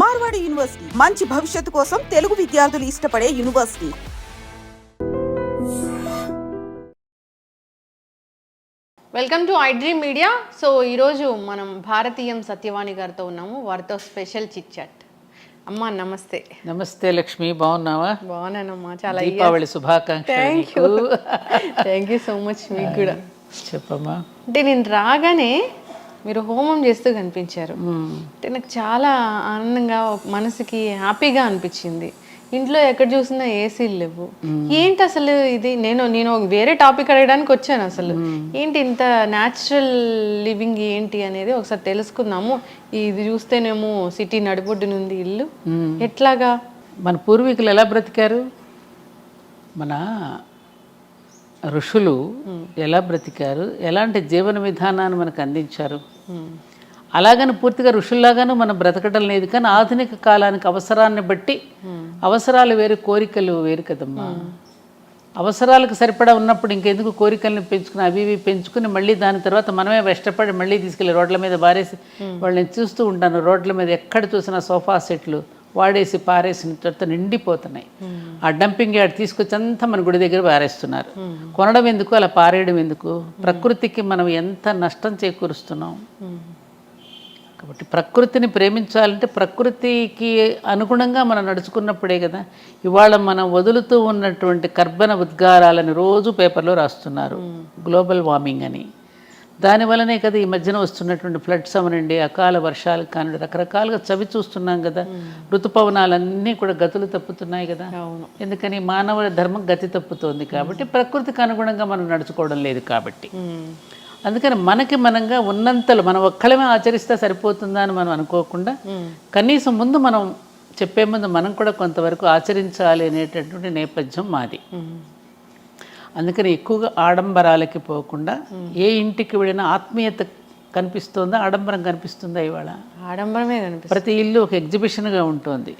Marwadi university మంచి భవిష్యత్తు కోసం తెలుగు విద్యార్థులు ఇష్టపడే university. Welcome to iDream media. So ఈరోజు మనం భారతీయం సత్యవాణి గారితో ఉన్నాము. వారితో స్పెషల్ చిట్ చాట్. అమ్మా నమస్తే. నమస్తే లక్ష్మి, బాగున్నావా? బాగున్నానమ్మా, చాలా దీపావళి శుభాకాంక్షలు. Thank you so much. మీకు కూడా చెప్పమ్మా. అంటే నేను రాగానే మీరు హోమం చేస్తూ కనిపించారు. అంటే నాకు చాలా ఆనందంగా, మనసుకి హ్యాపీగా అనిపించింది. ఇంట్లో ఎక్కడ చూసినా ఏసీలు లేవు. ఏంటి అసలు ఇది? నేను వేరే టాపిక్ అడగడానికి వచ్చాను. అసలు ఏంటి ఇంత న్యాచురల్ లివింగ్ ఏంటి అనేది ఒకసారి తెలుసుకుందాము. ఇది చూస్తేనేమో సిటీ నడిబొడ్డునుంది ఇల్లు, ఎట్లాగా? మన పూర్వీకులు ఎలా బ్రతికారు, మన ఋషులు ఎలా బ్రతికారు, ఎలాంటి జీవన విధానాన్ని మనకు అందించారు. అలాగని పూర్తిగా ఋషుల్లాగాను మనం బ్రతకడం లేదు. కానీ ఆధునిక కాలానికి అవసరాన్ని బట్టి, అవసరాలు వేరు, కోరికలు వేరు కదమ్మా. అవసరాలకు సరిపడా ఉన్నప్పుడు ఇంకెందుకు కోరికల్ని పెంచుకుని అవి ఇవి పెంచుకుని మళ్ళీ దాని తర్వాత మనమే కష్టపడి మళ్ళీ తీసుకెళ్ళి రోడ్ల మీద బారేసి వాళ్ళని చూస్తూ ఉంటాను. రోడ్ల మీద ఎక్కడ చూసినా సోఫా సెట్లు వాడేసి పారేసిన తర్వాత నిండిపోతున్నాయి. ఆ డంపింగ్ యార్డ్ తీసుకొచ్చి అంతా మన గుడి దగ్గర పారేస్తున్నారు. కొనడం ఎందుకు, అలా పారేయడం ఎందుకు? ప్రకృతికి మనం ఎంత నష్టం చేకూరుస్తున్నాం. కాబట్టి ప్రకృతిని ప్రేమించాలంటే ప్రకృతికి అనుగుణంగా మనం నడుచుకున్నప్పుడే కదా. ఇవాళ మనం వదులుతూ ఉన్నటువంటి కర్బన ఉద్గారాలని రోజు పేపర్లో రాస్తున్నారు, గ్లోబల్ వార్మింగ్ అని. దానివల్లనే కదా ఈ మధ్యన వస్తున్నటువంటి ఫ్లడ్స్ అవనండి, అకాల వర్షాలు కానివ్వండి, రకరకాలుగా చవి చూస్తున్నాం కదా. ఋతుపవనాలన్నీ కూడా గతులు తప్పుతున్నాయి కదా. ఎందుకని మానవ ధర్మం గతి తప్పుతోంది కాబట్టి, ప్రకృతికి అనుగుణంగా మనం నడుచుకోవడం లేదు కాబట్టి. అందుకని మనకి మనంగా ఉన్నంతలో మనం ఒక్కళ్ళమే ఆచరిస్తే సరిపోతుందా అని మనం అనుకోకుండా, కనీసం ముందు మనం చెప్పే ముందు మనం కూడా కొంతవరకు ఆచరించాలి అనేటటువంటి నేపథ్యం మాది. అందుకని ఎక్కువగా ఆడంబరాలకి పోకుండా, ఏ ఇంటికి వెళ్ళినా ఆత్మీయత కనిపిస్తుందా, ఆడంబరం కనిపిస్తుందా? ఇవాళ ఆడంబరమే కనిపిస్తుంది. ప్రతి ఇల్లు ఒక ఎగ్జిబిషన్గా ఉంటుంది.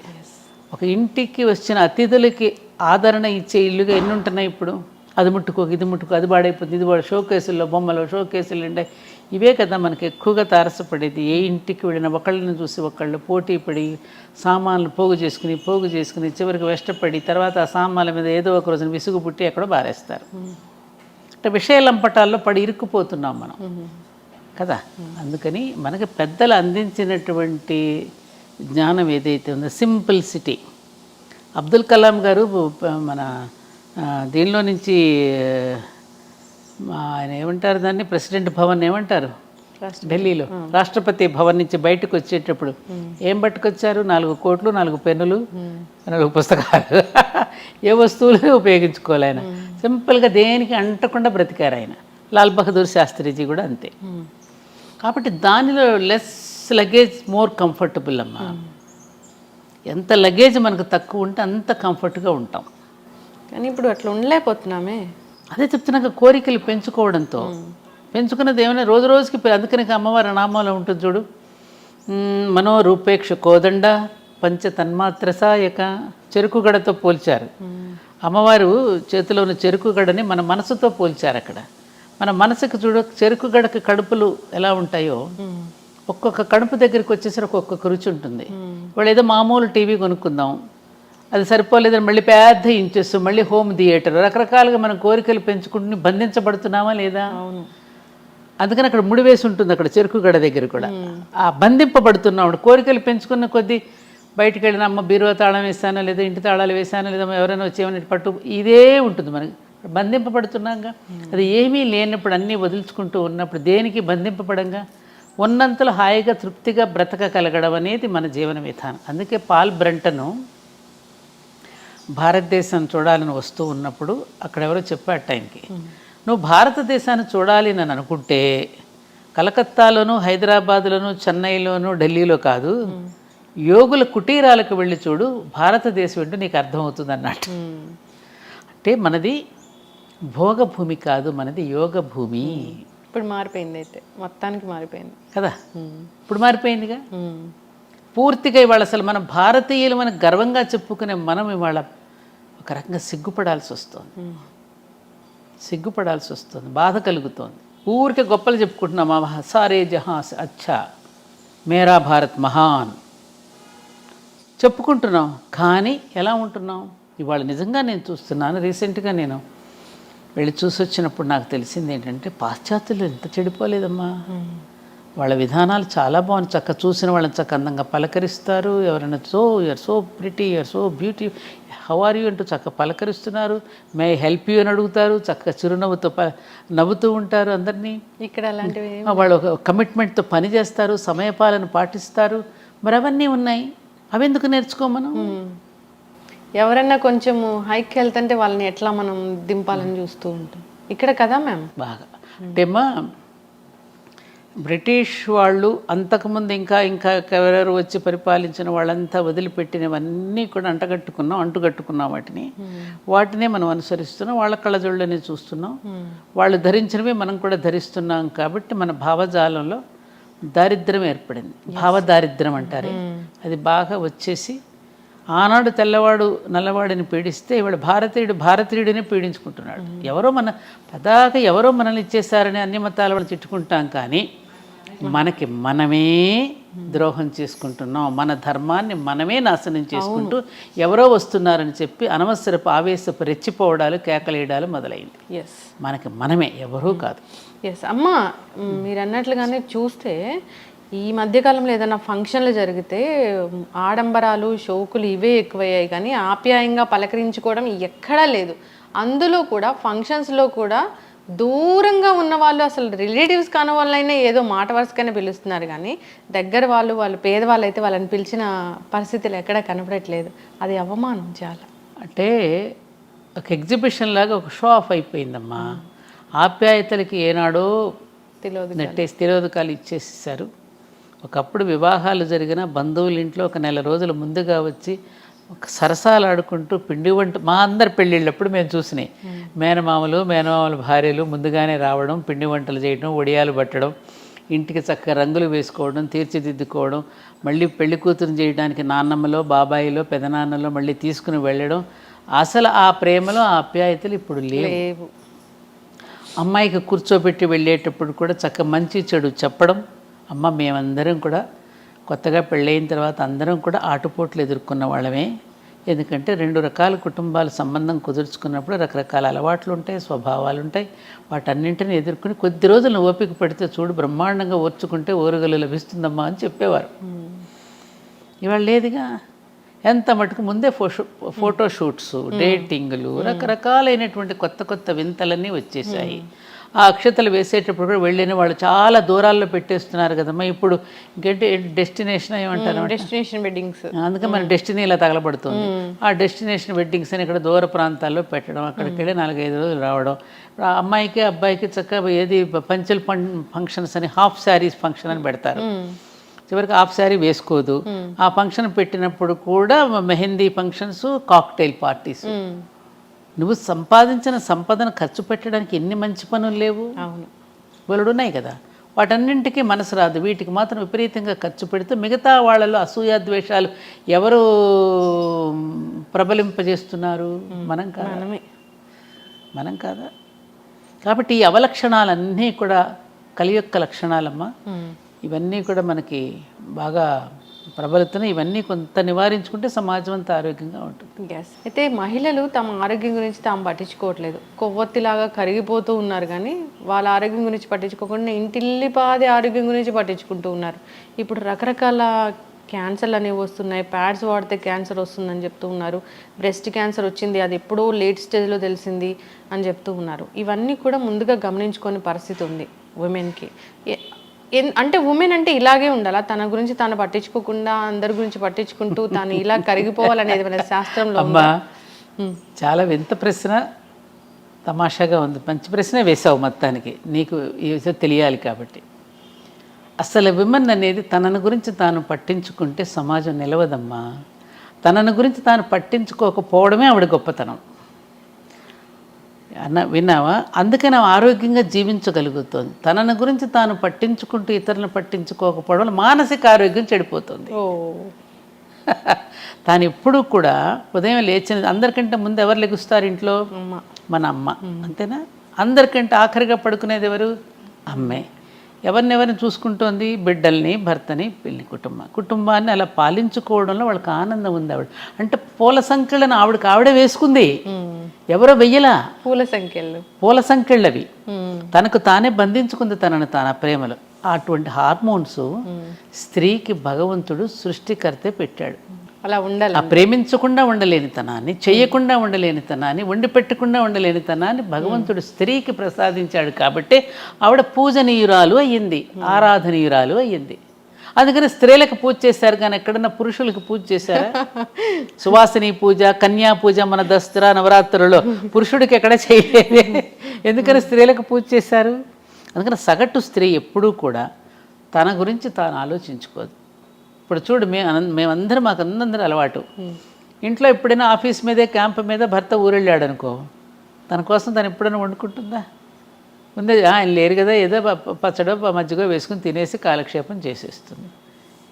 ఒక ఇంటికి వచ్చిన అతిథులకి ఆదరణ ఇచ్చే ఇల్లుగా ఎన్ని ఉంటున్నాయి ఇప్పుడు. అది ముట్టుకో, ఇది ముట్టుకో, అది పాడైపోతుంది, ఇది షో కేసుల్లో బొమ్మలు, షో కేసులు ఉండే ఇవే కదా మనకి ఎక్కువగా తారసపడేది. ఏ ఇంటికి వెళ్ళినా ఒకళ్ళని చూసి ఒకళ్ళు పోటీ పడి సామాన్లు పోగు చేసుకుని చివరికి వెష్టపడి తర్వాత ఆ సామాన్ల మీద ఏదో ఒక రోజున విసుగు పుట్టి ఎక్కడో బారేస్తారు. అంటే విషయాలంపటాల్లో పడి ఇరుక్కుపోతున్నాం మనం కదా. అందుకని మనకి పెద్దలు అందించినటువంటి జ్ఞానం ఏదైతే ఉందో, సింప్లిసిటీ. అబ్దుల్ కలాం గారు మన దీనిలో నుంచి ఆయన ఏమంటారు దాన్ని, ప్రెసిడెంట్ భవన్ ఏమంటారు, ఢిల్లీలో రాష్ట్రపతి భవన్ నుంచి బయటకు వచ్చేటప్పుడు ఏం పట్టుకొచ్చారు? 4 కోట్లు, 4 పెన్నులు, 4 పుస్తకాలు. ఏ వస్తువులు ఉపయోగించుకోవాలి ఆయన. సింపుల్గా దేనికి అంటకుండా బ్రతికారు ఆయన. లాల్ బహదూర్ శాస్త్రిజీ కూడా అంతే. కాబట్టి దానిలో లెస్ లగేజ్ మోర్ కంఫర్టబుల్ అమ్మా. ఎంత లగేజ్ మనకు తక్కువ ఉంటే అంత కంఫర్ట్గా ఉంటాం. కానీ ఇప్పుడు అట్లా ఉండలేకపోతున్నామే. అదే చెప్తున్నాక కోరికలు పెంచుకోవడంతో, పెంచుకున్నది ఏమైనా రోజు రోజుకి. అందుకని అమ్మవారి నామాలో ఉంటుంది చూడు, మనోరూపేక్ష కోదండ పంచ తన్మాత్ర సాయక. చెరుకు గడతో పోల్చారు. అమ్మవారు చేతిలో ఉన్న చెరుకు గడని మన మనసుతో పోల్చారు. అక్కడ మన మనసుకు చూడు, చెరుకు గడకి కడుపులు ఎలా ఉంటాయో, ఒక్కొక్క కడుపు దగ్గరికి వచ్చేసరికి ఒక్కొక్క రుచి ఉంటుంది. వాళ్ళు ఏదో మామూలు టీవీ కొనుక్కుందాం, అది సరిపోలేదని మళ్ళీ పెద్ద ఇంచెస్, మళ్ళీ హోమ్ థియేటర్, రకరకాలుగా మనం కోరికలు పెంచుకుంటూ బంధించబడుతున్నామా లేదా? అందుకని అక్కడ ముడివేసి ఉంటుంది, అక్కడ చెరుకు గడ దగ్గర కూడా. ఆ బంధింపబడుతున్నాం. కోరికలు పెంచుకున్న కొద్దీ బయటికి వెళ్ళిన అమ్మ బీరువా తాళం వేసానో లేదా, ఇంటి తాళాలు వేసానో లేదా, ఎవరైనా వచ్చేమని పట్టు, ఇదే ఉంటుంది మనకి. బంధింపబడుతున్నాగా. అది ఏమీ లేనప్పుడు, అన్నీ వదులుచుకుంటూ ఉన్నప్పుడు దేనికి బంధింపబడంగా ఉన్నంతలో హాయిగా తృప్తిగా బ్రతకగలగడం అనేది మన జీవన విధానం. అందుకే పాల్ బ్రంటను భారతదేశం చూడాలని వస్తూ ఉన్నప్పుడు అక్కడ ఎవరో చెప్పారు టైంకి, నువ్వు భారతదేశాన్ని చూడాలి అని అనుకుంటే కలకత్తాలోను, హైదరాబాద్లోను, చెన్నైలోను, ఢిల్లీలో కాదు, యోగుల కుటీరాలకు వెళ్ళి చూడు, భారతదేశం ఏంటో నీకు అర్థమవుతుంది అన్నట్టు. అంటే మనది భోగభూమి కాదు, మనది యోగ భూమి. ఇప్పుడు మారిపోయింది, అయితే మొత్తానికి మారిపోయింది కదా. ఇప్పుడు మారిపోయిందిగా పూర్తిగా. ఇవాళ అసలు మన భారతీయులు మనకు గర్వంగా చెప్పుకునే మనం ఇవాళ ఒక రకంగా సిగ్గుపడాల్సి వస్తుంది, బాధ కలుగుతోంది. ఊరికే గొప్పలు చెప్పుకుంటున్నాం, సారే జహాన్ అచ్చా మేరా భారత్ మహాన్ చెప్పుకుంటున్నాం, కానీ ఎలా ఉంటున్నాం? ఇవాళ నిజంగా నేను చూస్తున్నాను. రీసెంట్గా నేను వెళ్ళి చూసి వచ్చినప్పుడు నాకు తెలిసింది ఏంటంటే, పాశ్చాత్యులు ఎంత చెడిపోలేదమ్మా. వాళ్ళ విధానాలు చాలా బాగుంది. చక్క చూసిన వాళ్ళని చక్క అందంగా పలకరిస్తారు. ఎవరైనా you're so pretty, you're so beauty, how are you అంటూ చక్క పలకరిస్తున్నారు. మే హెల్ప్ యూ అని అడుగుతారు. చక్క చిరునవ్వుతో నవ్వుతూ ఉంటారు అందరినీ. ఇక్కడ అలాంటివి వాళ్ళు ఒక కమిట్మెంట్తో పని చేస్తారు, సమయపాలన పాటిస్తారు. మరి అవన్నీ ఉన్నాయి, అవెందుకు నేర్చుకో మనం? ఎవరన్నా కొంచెం హైక్ వెళ్తుంటే వాళ్ళని ఎట్లా మనం దింపాలని చూస్తూ ఉంటాం ఇక్కడ కదా మ్యామ్. బాగా అంటేమ్మా, బ్రిటిష్ వాళ్ళు అంతకుముందు ఇంకా ఎవరెవరు వచ్చి పరిపాలించిన వాళ్ళంతా వదిలిపెట్టినవన్నీ కూడా అంటుకట్టుకున్నాం వాటినే మనం అనుసరిస్తున్నాం. వాళ్ళ కళ్ళజోళ్ళని చూస్తున్నాం. వాళ్ళు ధరించినవి మనం కూడా ధరిస్తున్నాం. కాబట్టి మన భావజాలంలో దారిద్ర్యం ఏర్పడింది. భావదారిద్ర్యం అంటారే, అది బాగా వచ్చేసి ఆనాడు తెల్లవాడు నల్లవాడిని పీడిస్తే ఇవాళ భారతీయుడిని పీడించుకుంటున్నాడు. ఎవరో మనల్ని ఇచ్చేసారని అన్ని మతాల వాళ్ళు తిట్టుకుంటాం, కానీ మనకి మనమే ద్రోహం చేసుకుంటున్నాం. మన ధర్మాన్ని మనమే నాశనం చేసుకుంటూ ఎవరో వస్తున్నారని చెప్పి అనవసరపు ఆవేశపు రెచ్చిపోవడాలు, కేకలేయడాలు మొదలైంది. మనకి మనమే, ఎవరూ కాదు. అమ్మ, మీరు అన్నట్లుగానే చూస్తే ఈ మధ్యకాలంలో ఏదైనా ఫంక్షన్లు జరిగితే ఆడంబరాలు, షోకులు ఇవే ఎక్కువయ్యాయి, కానీ ఆప్యాయంగా పలకరించుకోవడం ఎక్కడా లేదు. అందులో కూడా ఫంక్షన్స్లో కూడా దూరంగా ఉన్న వాళ్ళు, అసలు రిలేటివ్స్ కాని వాళ్ళైనా ఏదో మాట వరుసగానే పిలుస్తున్నారు, కానీ దగ్గర వాళ్ళు పేదవాళ్ళు అయితే వాళ్ళని పిలిచిన పరిస్థితులు ఎక్కడా కనపడట్లేదు. అది అవమానం చాలా. అంటే ఒక ఎగ్జిబిషన్ లాగా ఒక షో ఆఫ్ అయిపోయిందమ్మా. ఆప్యాయతలకి ఏనాడో తిలోదకాలు ఇచ్చేసేసారు. ఒకప్పుడు వివాహాలు జరిగిన బంధువుల ఇంట్లో ఒక నెల రోజుల ముందుగా వచ్చి ఒక సరసాలు ఆడుకుంటూ పిండి వంట, మా అందరి పెళ్ళిళ్ళప్పుడు మేము చూసినాయి. మేనమామల భార్యలు ముందుగానే రావడం, పిండి వంటలు చేయడం, ఒడియాలు పట్టడం, ఇంటికి చక్కగా రంగులు వేసుకోవడం, తీర్చిదిద్దుకోవడం, మళ్ళీ పెళ్లి కూతురు చేయడానికి నాన్నమ్మలో, బాబాయిలో, పెదనాన్నలో మళ్ళీ తీసుకుని వెళ్ళడం. అసలు ఆ ప్రేమలో ఆ ఆప్యాయతలు ఇప్పుడు లేవు. అమ్మాయికి కూర్చోబెట్టి వెళ్ళేటప్పుడు కూడా చక్క మంచి చెడు చెప్పడం. అమ్మ, మేమందరం కూడా కొత్తగా పెళ్ళయిన తర్వాత అందరం కూడా ఆటుపోట్లు ఎదుర్కొన్న వాళ్ళమే. ఎందుకంటే 2 రకాల కుటుంబాల సంబంధం కుదుర్చుకున్నప్పుడు రకరకాల అలవాట్లు ఉంటాయి, స్వభావాలు ఉంటాయి. వాటన్నింటినీ ఎదుర్కొని కొద్ది రోజులు ఓపిక పడితే చూడు బ్రహ్మాండంగా ఓర్చుకుంటే ఓరుగలు లభిస్తుందమ్మా అని చెప్పేవారు. ఇవాళ లేదుగా. ఎంత మటుకు ముందే ఫోటోషూట్స్, డేటింగ్లు, రకరకాలైనటువంటి కొత్త వింతలన్నీ వచ్చేసాయి. ఆ అక్షతలు వేసేటప్పుడు కూడా వెళ్ళిన వాళ్ళు చాలా దూరాల్లో పెట్టేస్తున్నారు కదమ్మా. ఇప్పుడు ఇంకేంటి డెస్టినేషన్ ఏమంటారు, డెస్టినేషన్ వెడ్డింగ్స్. అందుకే మన డెస్టినీ ఇలా తగలబడుతుంది. ఆ డెస్టినేషన్ వెడ్డింగ్స్ అని ఇక్కడ దూర ప్రాంతాల్లో పెట్టడం, అక్కడికి వెళ్ళి 4-5 రోజులు రావడం. అమ్మాయికి అబ్బాయికి చక్కగా ఏది పంచల్ ఫంక్షన్స్ అని హాఫ్ శారీస్ ఫంక్షన్ అని పెడతారు. చివరికి హాఫ్ శారీ వేసుకోదు. ఆ ఫంక్షన్ పెట్టినప్పుడు కూడా మెహందీ ఫంక్షన్స్, కాక్టైల్ పార్టీస్. నువ్వు సంపాదించిన సంపదను ఖర్చు పెట్టడానికి ఎన్ని మంచి పనులు లేవు? అవును, బోలెడున్నాయి కదా. వాటన్నింటికీ మనసు రాదు. వీటికి మాత్రం విపరీతంగా ఖర్చు పెడితే మిగతా వాళ్ళలో అసూయ ద్వేషాలు ఎవరు ప్రబలింపజేస్తున్నారు? మనం కాదా? కాబట్టి ఈ అవలక్షణాలన్నీ కూడా కలియొక్క లక్షణాలమ్మా. ఇవన్నీ కూడా మనకి బాగా ప్రబలుతున్నాయి. ఇవన్నీ కొంత నివారించుకుంటే సమాజం అంతా ఆరోగ్యంగా ఉంటుంది. అయితే మహిళలు తమ ఆరోగ్యం గురించి తాము పట్టించుకోవట్లేదు. కొవ్వొత్తిలాగా కరిగిపోతూ ఉన్నారు, కానీ వాళ్ళ ఆరోగ్యం గురించి పట్టించుకోకుండా ఇంటిల్లిపాది ఆరోగ్యం గురించి పట్టించుకుంటూ ఉన్నారు. ఇప్పుడు రకరకాల క్యాన్సర్లు అనేవి వస్తున్నాయి. ప్యాడ్స్ వాడితే క్యాన్సర్ వస్తుందని చెప్తూ ఉన్నారు. బ్రెస్ట్ క్యాన్సర్ వచ్చింది, అది ఎప్పుడో లేట్ స్టేజ్లో తెలిసింది అని చెప్తూ ఉన్నారు. ఇవన్నీ కూడా ముందుగా గమనించుకునే పరిస్థితి ఉంది ఉమెన్కి. అంటే ఉమెన్ అంటే ఇలాగే ఉండాలా? తన గురించి తాను పట్టించుకోకుండా అందరి గురించి పట్టించుకుంటూ తాను ఇలా కరిగిపోవాలనేది మన శాస్త్రంలో. అమ్మా, చాలా వింత ప్రశ్న, తమాషాగా ఉంది. మంచి ప్రశ్నే వేసావు. మొత్తానికి నీకు ఈ విషయం తెలియాలి కాబట్టి. అసలు విమెన్ అనేది తనను గురించి తాను పట్టించుకుంటే సమాజం నిలవదమ్మా. తనను గురించి తాను పట్టించుకోకపోవడమే ఆవిడ గొప్పతనం. విన్నావా? అందుకని ఆరోగ్యంగా జీవించగలుగుతుంది. తనను గురించి తాను పట్టించుకుంటూ ఇతరులను పట్టించుకోకపోవడం మానసిక ఆరోగ్యం చెడిపోతుంది. తాను ఎప్పుడూ కూడా ఉదయం లేచిన అందరికంటే ముందు ఎవరు లెగుస్తారు ఇంట్లో? మన అమ్మ. అంతేనా? అందరికంటే ఆఖరిగా పడుకునేది ఎవరు? అమ్మే. ఎవరినెవరిని చూసుకుంటోంది? బిడ్డల్ని, భర్తని, పిల్లి, కుటుంబాన్ని అలా పాలించుకోవడంలో వాళ్ళకి ఆనందం ఉంది. ఆవిడ అంటే పూల సంఖ్యలను ఆవిడే వేసుకుంది, ఎవరో వెయ్యలా. పూల సంఖ్యలవి తనకు తానే బంధించుకుంది తనను తాను ఆ ప్రేమలో. అటువంటి హార్మోన్స్ స్త్రీకి భగవంతుడు సృష్టికర్తే పెట్టాడు. అలా ఉండాలి. ఆ ప్రేమించకుండా ఉండలేని తనాన్ని, చెయ్యకుండా ఉండలేని తనాన్ని, వండి పెట్టకుండా ఉండలేని తనాన్ని భగవంతుడు స్త్రీకి ప్రసాదించాడు. కాబట్టి ఆవిడ పూజనీయురాలు అయ్యింది, ఆరాధనీయురాలు అయ్యింది. అందుకని స్త్రీలకు పూజ చేశారు, కానీ ఎక్కడన్నా పురుషులకు పూజ చేశారా? సువాసిని పూజ, కన్యా పూజ మన దసరా నవరాత్రులలో పురుషుడికి ఎక్కడ చేయలేదే. ఎందుకని స్త్రీలకు పూజ చేశారు? అందుకని సగటు స్త్రీ ఎప్పుడూ కూడా తన గురించి తాను ఆలోచించుకోదు. ఇప్పుడు చూడు, మేమందరం మాకు అందరూ అలవాటు. ఇంట్లో ఎప్పుడైనా ఆఫీస్ మీదే, క్యాంప్ మీద భర్త ఊరెళ్ళాడు అనుకో, తన కోసం తను ఎప్పుడైనా వండుకుంటుందా? ముందే ఆయన లేరు కదా, ఏదో పచ్చడో మజ్జిగో వేసుకుని తినేసి కాలక్షేపం చేసేస్తుంది.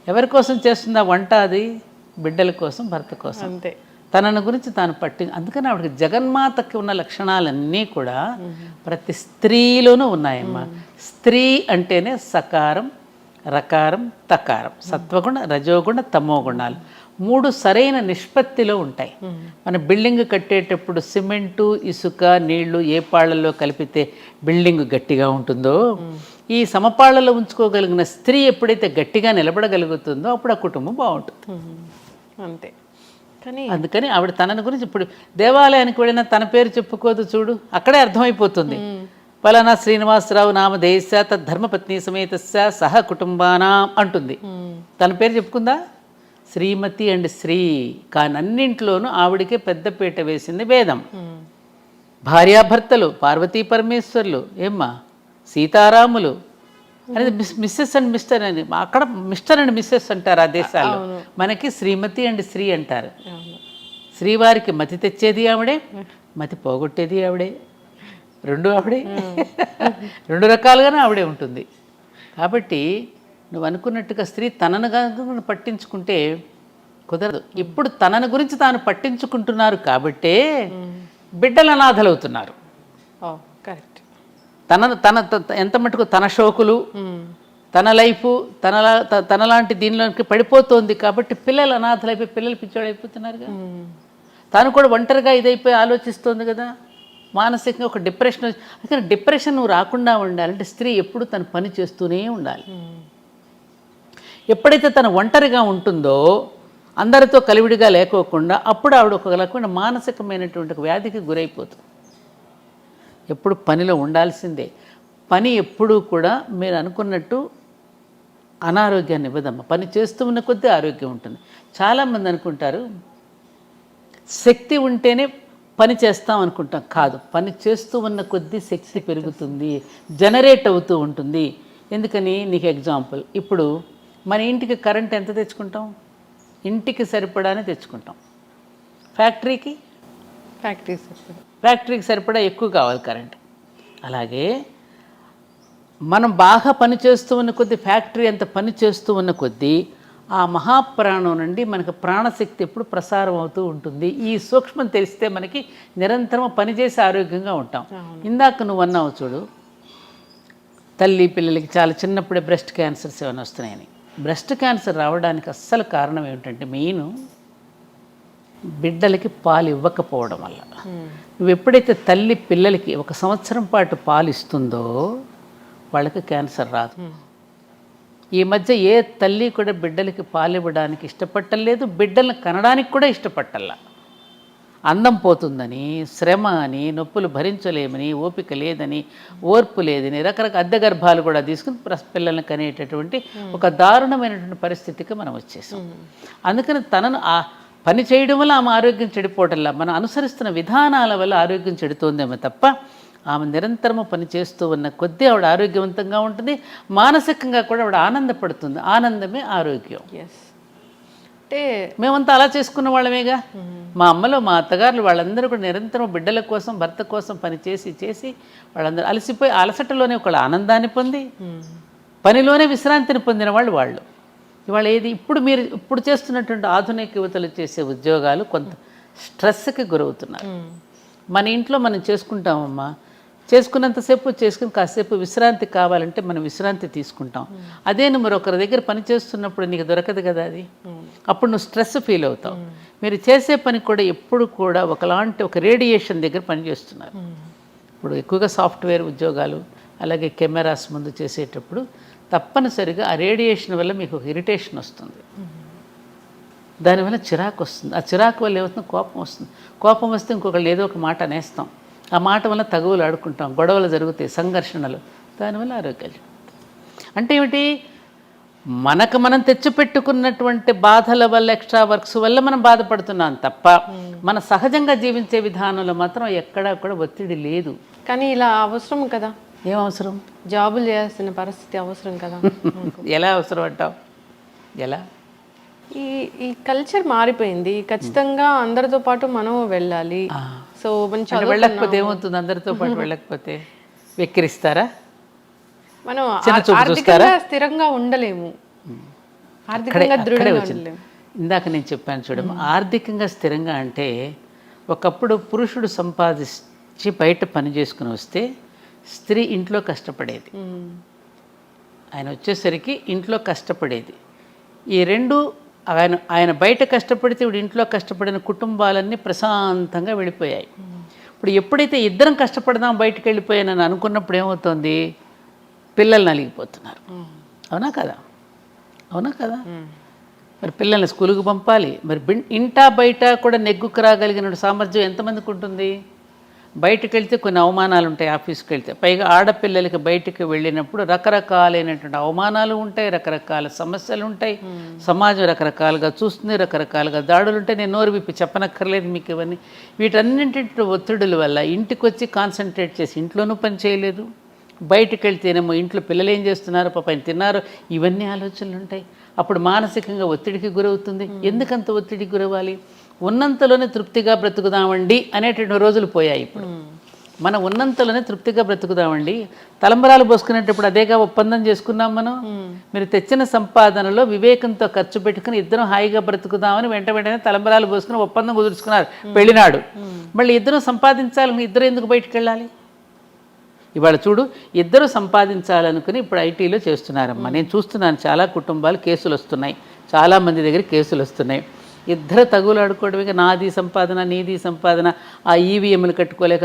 ఎవరి కోసం చేస్తుందా వంట? అది బిడ్డల కోసం, భర్త కోసం. అంతే. తనను గురించి తాను అందుకని ఆవిడకి జగన్మాతకి ఉన్న లక్షణాలన్నీ కూడా ప్రతి స్త్రీలోనూ ఉన్నాయమ్మా. స్త్రీ అంటేనే సకారం, రకారం, తకారం, సత్వగుణ, రజోగుణ, తమోగుణాలు 3 సరైన నిష్పత్తిలో ఉంటాయి. మన బిల్డింగ్ కట్టేటప్పుడు సిమెంటు, ఇసుక, నీళ్లు ఏ పాళ్లలో కలిపితే బిల్డింగ్ గట్టిగా ఉంటుందో, ఈ సమపాళ్లలో ఉంచుకోగలిగిన స్త్రీ ఎప్పుడైతే గట్టిగా నిలబడగలుగుతుందో అప్పుడు ఆ కుటుంబం బాగుంటుంది. అంతే. కానీ అందుకని ఆవిడ తనని గురించి ఇప్పుడు దేవాలయానికి వెళ్ళినా తన పేరు చెప్పుకోదు చూడు, అక్కడే అర్థమైపోతుంది. పలానా శ్రీనివాసరావు నామధేయస్య తద్ధర్మపత్ని సమేతస్య సహ కుటుంబానాం అంటుంది. తన పేరు చెప్పుకుందా? శ్రీమతి అండ్ శ్రీ. కానీ అన్నింట్లోనూ ఆవిడికే పెద్దపీట వేసింది వేదం. భార్యాభర్తలు, పార్వతీ పరమేశ్వర్లు, ఏమ్మా సీతారాములు అనేది మిస్సెస్ అండ్ మిస్టర్ అని. అక్కడ మిస్టర్ అండ్ మిస్సెస్ అంటారు ఆ దేశాల్లో, మనకి శ్రీమతి అండ్ శ్రీ అంటారు. శ్రీవారికి మతి తెచ్చేది ఆవిడే, మతి పోగొట్టేది ఆవిడే, రెండు ఆవిడే. 2 రకాలుగానే ఆవిడే ఉంటుంది. కాబట్టి నువ్వు అనుకున్నట్టుగా స్త్రీ తనను పట్టించుకుంటే కుదరదు. ఇప్పుడు తనను గురించి తాను పట్టించుకుంటున్నారు కాబట్టే బిడ్డలు అనాథలవుతున్నారు. కరెక్ట్. తన ఎంత మటుకు తన షోకులు, తన లైఫ్, తనలాంటి దీనిలోకి పడిపోతుంది. కాబట్టి పిల్లలు అనాథలైపోయి పిల్లలు పిచ్చోడు అయిపోతున్నారుగా. తను కూడా ఒంటరిగా ఇదైపోయి ఆలోచిస్తుంది కదా, మానసికంగా ఒక డిప్రెషన్. అందుకని డిప్రెషన్ నువ్వు రాకుండా ఉండాలంటే స్త్రీ ఎప్పుడు తన పని చేస్తూనే ఉండాలి. ఎప్పుడైతే తను ఒంటరిగా ఉంటుందో, అందరితో కలివిడిగా లేకోకుండా, అప్పుడు ఆవిడ ఒక రకమైన మానసికమైనటువంటి వ్యాధికి గురైపోతుంది. ఎప్పుడు పనిలో ఉండాల్సిందే. పని ఎప్పుడూ కూడా మీరు అనుకున్నట్టు అనారోగ్యాన్ని ఇవ్వదమ్మ. పని చేస్తూ ఉన్న కొద్దీ ఆరోగ్యం ఉంటుంది. చాలామంది అనుకుంటారు శక్తి ఉంటేనే పని చేస్తాం అనుకుంటాం. కాదు, పని చేస్తూ ఉన్న కొద్దీ శక్తి పెరుగుతుంది, జనరేట్ అవుతూ ఉంటుంది. ఎందుకని నీకు ఎగ్జాంపుల్, ఇప్పుడు మన ఇంటికి కరెంట్ ఎంత తెచ్చుకుంటాం? ఇంటికి సరిపడానే తెచ్చుకుంటాం. ఫ్యాక్టరీకి సరిపడా ఎక్కువ కావాలి కరెంట్. అలాగే మనం బాగా పని చేస్తూ ఉన్న కొద్దీ, ఫ్యాక్టరీ అంత పని చేస్తూ ఉన్న కొద్దీ ఆ మహాప్రాణం నుండి మనకు ప్రాణశక్తి ఎప్పుడు ప్రసారం అవుతూ ఉంటుంది. ఈ సూక్ష్మం తెలిస్తే మనకి నిరంతరం పనిచేసి ఆరోగ్యంగా ఉంటాం. ఇందాక నువ్వు అన్నావు చూడు, తల్లి పిల్లలకి చాలా చిన్నప్పుడే బ్రెస్ట్ క్యాన్సర్స్ ఏమైనా వస్తున్నాయని. బ్రెస్ట్ క్యాన్సర్ రావడానికి అస్సలు కారణం ఏమిటంటే మెయిన్ బిడ్డలకి పాలు ఇవ్వకపోవడం వల్ల. నువ్వు ఎప్పుడైతే తల్లి పిల్లలకి 1 సంవత్సరం పాటు పాలు ఇస్తుందో వాళ్ళకి క్యాన్సర్ రాదు. ఈ మధ్య ఏ తల్లి కూడా బిడ్డలకి పాలు ఇవ్వడానికి ఇష్టపట్టలేదు, బిడ్డలను కనడానికి కూడా ఇష్టపట్టల్లా. అందం పోతుందని, శ్రమ అని, నొప్పులు భరించలేమని, ఓపిక లేదని, ఓర్పు లేదని, రకరకాల అద్దె గర్భాలు కూడా తీసుకుని పిల్లల్ని కనేటటువంటి ఒక దారుణమైనటువంటి పరిస్థితికి మనం వచ్చేసాం. అందుకని తనను ఆ పని చేయడం వల్ల ఆమె ఆరోగ్యం చెడిపోవటంలా, మనం అనుసరిస్తున్న విధానాల వల్ల ఆరోగ్యం చెడుతోందేమో తప్ప, ఆమె నిరంతరము పని చేస్తూ ఉన్న కొద్దీ ఆవిడ ఆరోగ్యవంతంగా ఉంటుంది. మానసికంగా కూడా ఆవిడ ఆనందపడుతుంది. ఆనందమే ఆరోగ్యం. అంటే మేమంతా అలా చేసుకున్న వాళ్ళమేగా. మా అమ్మలు, మా అత్తగారులు వాళ్ళందరూ కూడా నిరంతరం బిడ్డల కోసం, భర్త కోసం పని చేసి వాళ్ళందరూ అలసిపోయి అలసటలోనే ఒక ఆనందాన్ని పొంది, పనిలోనే విశ్రాంతిని పొందిన వాళ్ళు. ఇవాళ ఏది ఇప్పుడు చేస్తున్నటువంటి ఆధునిక యువతలు చేసే ఉద్యోగాలు కొంత స్ట్రెస్కి గురవుతున్నారు. మన ఇంట్లో మనం చేసుకుంటామమ్మా, చేసుకున్నంతసేపు చేసుకుని కాసేపు విశ్రాంతి కావాలంటే మనం విశ్రాంతి తీసుకుంటాం. అదే నువ్వు మరొకరి దగ్గర పని చేస్తున్నప్పుడు నీకు దొరకదు కదా అది. అప్పుడు నువ్వు స్ట్రెస్ ఫీల్ అవుతావు. మీరు చేసే పని కూడా ఎప్పుడు కూడా ఒక రేడియేషన్ దగ్గర పనిచేస్తున్నారు. ఇప్పుడు ఎక్కువగా సాఫ్ట్వేర్ ఉద్యోగాలు అలాగే కెమెరాస్ ముందు చేసేటప్పుడు తప్పనిసరిగా ఆ రేడియేషన్ వల్ల మీకు ఒక ఇరిటేషన్ వస్తుంది. దానివల్ల చిరాకు వస్తుంది. ఆ చిరాకు వల్ల ఏమవుతుంది, కోపం వస్తుంది. కోపం వస్తే ఇంకొకళ్ళు ఏదో ఒక మాట అనేస్తాం. ఆ మాట వల్ల తగువులు ఆడుకుంటాం, గొడవలు జరుగుతాయి, సంఘర్షణలు. దానివల్ల ఆరోగ్యాలు. అంటే ఏమిటి, మనకు మనం తెచ్చిపెట్టుకున్నటువంటి బాధల వల్ల, ఎక్స్ట్రా వర్క్స్ వల్ల మనం బాధపడుతున్నాం తప్ప మన సహజంగా జీవించే విధానంలో మాత్రం ఎక్కడా కూడా ఒత్తిడి లేదు. కానీ ఇలా అవసరం కదా. ఏం అవసరం? జాబులు చేయాల్సిన పరిస్థితి అవసరం కదా. ఎలా అవసరం అంటావు? ఎలా? ఈ కల్చర్ మారిపోయింది. ఖచ్చితంగా అందరితో పాటు మనం వెళ్ళాలి. సో వెళ్ళకపోతే ఏమవుతుంది? అందరితో పాటు వెళ్ళకపోతే వెక్కిరిస్తారా? మనం ఆర్థికంగా స్థిరంగా ఉండలేము, ఆర్థికంగా దృఢంగా ఉండలేము. ఇందాక నేను చెప్పాను చూడము, ఆర్థికంగా స్థిరంగా అంటే ఒకప్పుడు పురుషుడు సంపాదించి బయట పని చేసుకుని వస్తే స్త్రీ ఇంట్లో కష్టపడేది. ఆయన వచ్చేసరికి ఇంట్లో కష్టపడేది. ఈ రెండు ఆయన బయట కష్టపడితే ఇప్పుడు ఇంట్లో కష్టపడిన కుటుంబాలన్నీ ప్రశాంతంగా వెళ్ళిపోయాయి. ఇప్పుడు ఎప్పుడైతే ఇద్దరం కష్టపడదాం బయటకు వెళ్ళిపోయానని అనుకున్నప్పుడు ఏమవుతుంది, పిల్లలు నలిగిపోతున్నారు. అవునా కదా? అవునా కదా? మరి పిల్లల్ని స్కూలుకు పంపాలి. మరి ఇంటా బయట కూడా నెగ్గుకు రాగలిగిన సామర్థ్యం ఎంతమందికి ఉంటుంది? బయటకు వెళ్తే కొన్ని అవమానాలు ఉంటాయి. ఆఫీస్కి వెళ్తే పైగా ఆడపిల్లలకి బయటకు వెళ్ళినప్పుడు రకరకాలైనటువంటి అవమానాలు ఉంటాయి, రకరకాల సమస్యలు ఉంటాయి, సమాజం రకరకాలుగా చూస్తుంది, రకరకాలుగా దాడులు ఉంటాయి. నేను నోరు విప్పి చెప్పనక్కర్లేదు మీకు ఇవన్నీ. వీటన్నింటి ఒత్తిడుల వల్ల ఇంటికి వచ్చి కాన్సన్ట్రేట్ చేసి ఇంట్లోనూ పని చేయలేదు, బయటకు వెళ్తేనేమో ఇంట్లో పిల్లలు ఏం చేస్తున్నారు, పాపం తిన్నారు, ఇవన్నీ ఆలోచనలు ఉంటాయి. అప్పుడు మానసికంగా ఒత్తిడికి గురవుతుంది. ఎందుకంత ఒత్తిడికి గురవ్వాలి? ఉన్నంతలోనే తృప్తిగా బ్రతుకుదామండి అనేటువంటి రోజులు పోయాయి. ఇప్పుడు మనం ఉన్నంతలోనే తృప్తిగా బ్రతుకుదామండి. తలంబరాలు పోసుకునేటప్పుడు అదేగా ఒప్పందం చేసుకున్నాం మనం. మీరు తెచ్చిన సంపాదనలో వివేకంతో ఖర్చు పెట్టుకుని ఇద్దరం హాయిగా బ్రతుకుదామని వెంటనే తలంబరాలు పోసుకుని ఒప్పందం కుదుర్చుకున్నారు పెళ్ళినాడు. మళ్ళీ ఇద్దరం సంపాదించాలని ఇద్దరు ఎందుకు బయటకు వెళ్ళాలి? ఇవాళ చూడు, ఇద్దరు సంపాదించాలనుకుని ఇప్పుడు ఐటీలో చేస్తున్నారమ్మా. నేను చూస్తున్నాను చాలా కుటుంబాలు కేసులు వస్తున్నాయి, చాలామంది దగ్గర కేసులు వస్తున్నాయి. ఇద్దరు తగులాడుకోవడమే, నాది సంపాదన నీది సంపాదన. ఆ ఈవీఎంలు కట్టుకోలేక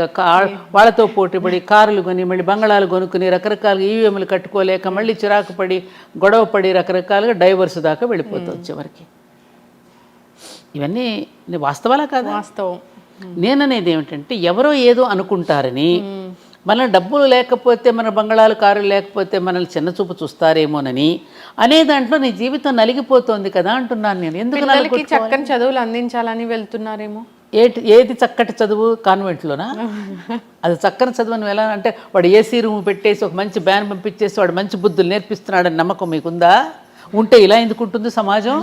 వాళ్ళతో పోటీపడి కారులు కొని మళ్ళీ బంగళాలు కొనుక్కుని రకరకాలుగా ఈవీఎంలు కట్టుకోలేక మళ్ళీ చిరాకు పడి గొడవ పడి రకరకాలుగా డైవర్స్ దాకా వెళ్ళిపోతుంది చివరికి. ఇవన్నీ వాస్తవాలా కాదా? వాస్తవం. నేననేది ఏమిటంటే, ఎవరో ఏదో అనుకుంటారని, మన డబ్బులు లేకపోతే, మన బంగళాలు కారులు లేకపోతే మనల్ని చిన్నచూపు చూస్తారేమోనని అనే దాంట్లో నీ జీవితం నలిగిపోతుంది కదా అంటున్నాను నేను. ఎందుకు చక్కని చదువులు అందించాలని వెళ్తున్నారేమో. ఏది చక్కటి చదువు? కాన్వెంట్లోనా? అది చక్కని చదువు అని ఎలా అంటే, వాడు ఏసీ రూమ్ పెట్టేసి ఒక మంచి బ్యాన్ పంపించేసి వాడు మంచి బుద్ధులు నేర్పిస్తున్నాడని నమ్మకం మీకుందా? ఉంటే ఇలా ఎందుకు ఉంటుంది సమాజం?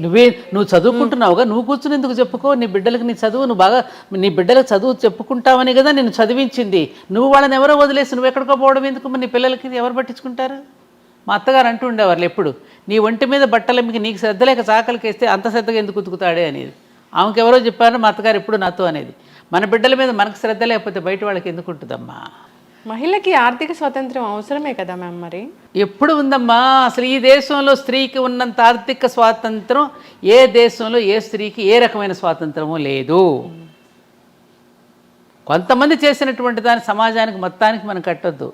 నువ్వు చదువుకుంటున్నావుగా, నువ్వు కూర్చుని ఎందుకు చెప్పుకో నీ బిడ్డలకు నీ చదువు. నువ్వు బాగా నీ బిడ్డలకు చదువు చెప్పుకుంటావని కదా నేను చదివించింది. నువ్వు వాళ్ళని ఎవరో వదిలేసి నువ్వు ఎక్కడికో పోవడం ఎందుకు? నీ పిల్లలకి ఎవరు పట్టించుకుంటారు? మా అత్తగారు అంటూ ఉండేవాళ్ళు ఎప్పుడు, నీ ఒంటి మీద బట్టలకి నీకు శ్రద్ధ లేక చాకలికి వేస్తే అంత శ్రద్ధగా ఎందుకు ఉతుకుతాడే అనేది. ఆమెకు ఎవరో చెప్పారు, మా అత్తగారు ఎప్పుడు నాతో అనేది. మన బిడ్డల మీద మనకు శ్రద్ధ లేకపోతే బయట వాళ్ళకి ఎందుకు ఉంటుందమ్మా? మహిళకి ఆర్థిక స్వాతంత్రం అవసరమే కదా మ్యామ్. మరి ఎప్పుడు ఉందమ్మా? అసలు ఈ దేశంలో స్త్రీకి ఉన్నంత ఆర్థిక స్వాతంత్రం ఏ దేశంలో ఏ స్త్రీకి ఏ రకమైన స్వాతంత్రము లేదు. కొంతమంది చేసినటువంటి దాని సమాజానికి మొత్తానికి మనం కట్టొద్దు.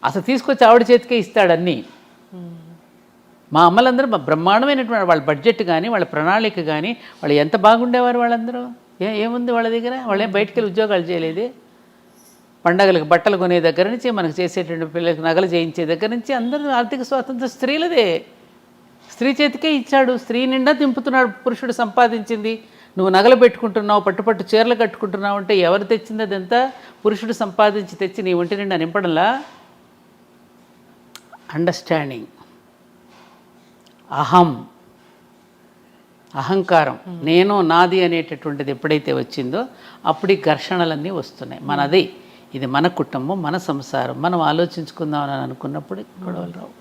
అసలు తీసుకొచ్చి ఆవిడ చేతికే ఇస్తాడన్నీ. మా అమ్మలందరూ బ్రహ్మాండమైనటువంటి వాళ్ళ బడ్జెట్ కానీ వాళ్ళ ప్రణాళిక కానీ వాళ్ళు ఎంత బాగుండేవారు వాళ్ళందరూ. ఏముంది వాళ్ళ దగ్గర? వాళ్ళేం బయటికి వెళ్ళి ఉద్యోగాలు చేయలేదే. పండగలకు బట్టలు కొనే దగ్గర నుంచి మనకు చేసేటువంటి పిల్లలకు నగలు చేయించే దగ్గర నుంచి అందరూ ఆర్థిక స్వాతంత్రం స్త్రీలదే. స్త్రీ చేతికే ఇచ్చాడు. స్త్రీ నిండా దింపుతున్నాడు పురుషుడు సంపాదించింది. నువ్వు నగలు పెట్టుకుంటున్నావు, పట్టుపట్టు చీరలు కట్టుకుంటున్నావు అంటే ఎవరు తెచ్చింది? అదంతా పురుషుడు సంపాదించి తెచ్చి నీ ఒంటి నిండా నింపడంలా. అండర్స్టాండింగ్, అహంకారం, నేను నాది అనేటటువంటిది ఎప్పుడైతే వచ్చిందో అప్పుడు ఈ ఘర్షణలన్నీ వస్తున్నాయి. మనది, ఇది మన కుటుంబం, మన సంసారం, మనం ఆలోచించుకుందామని అనుకున్నప్పుడు గొడవలు రావు.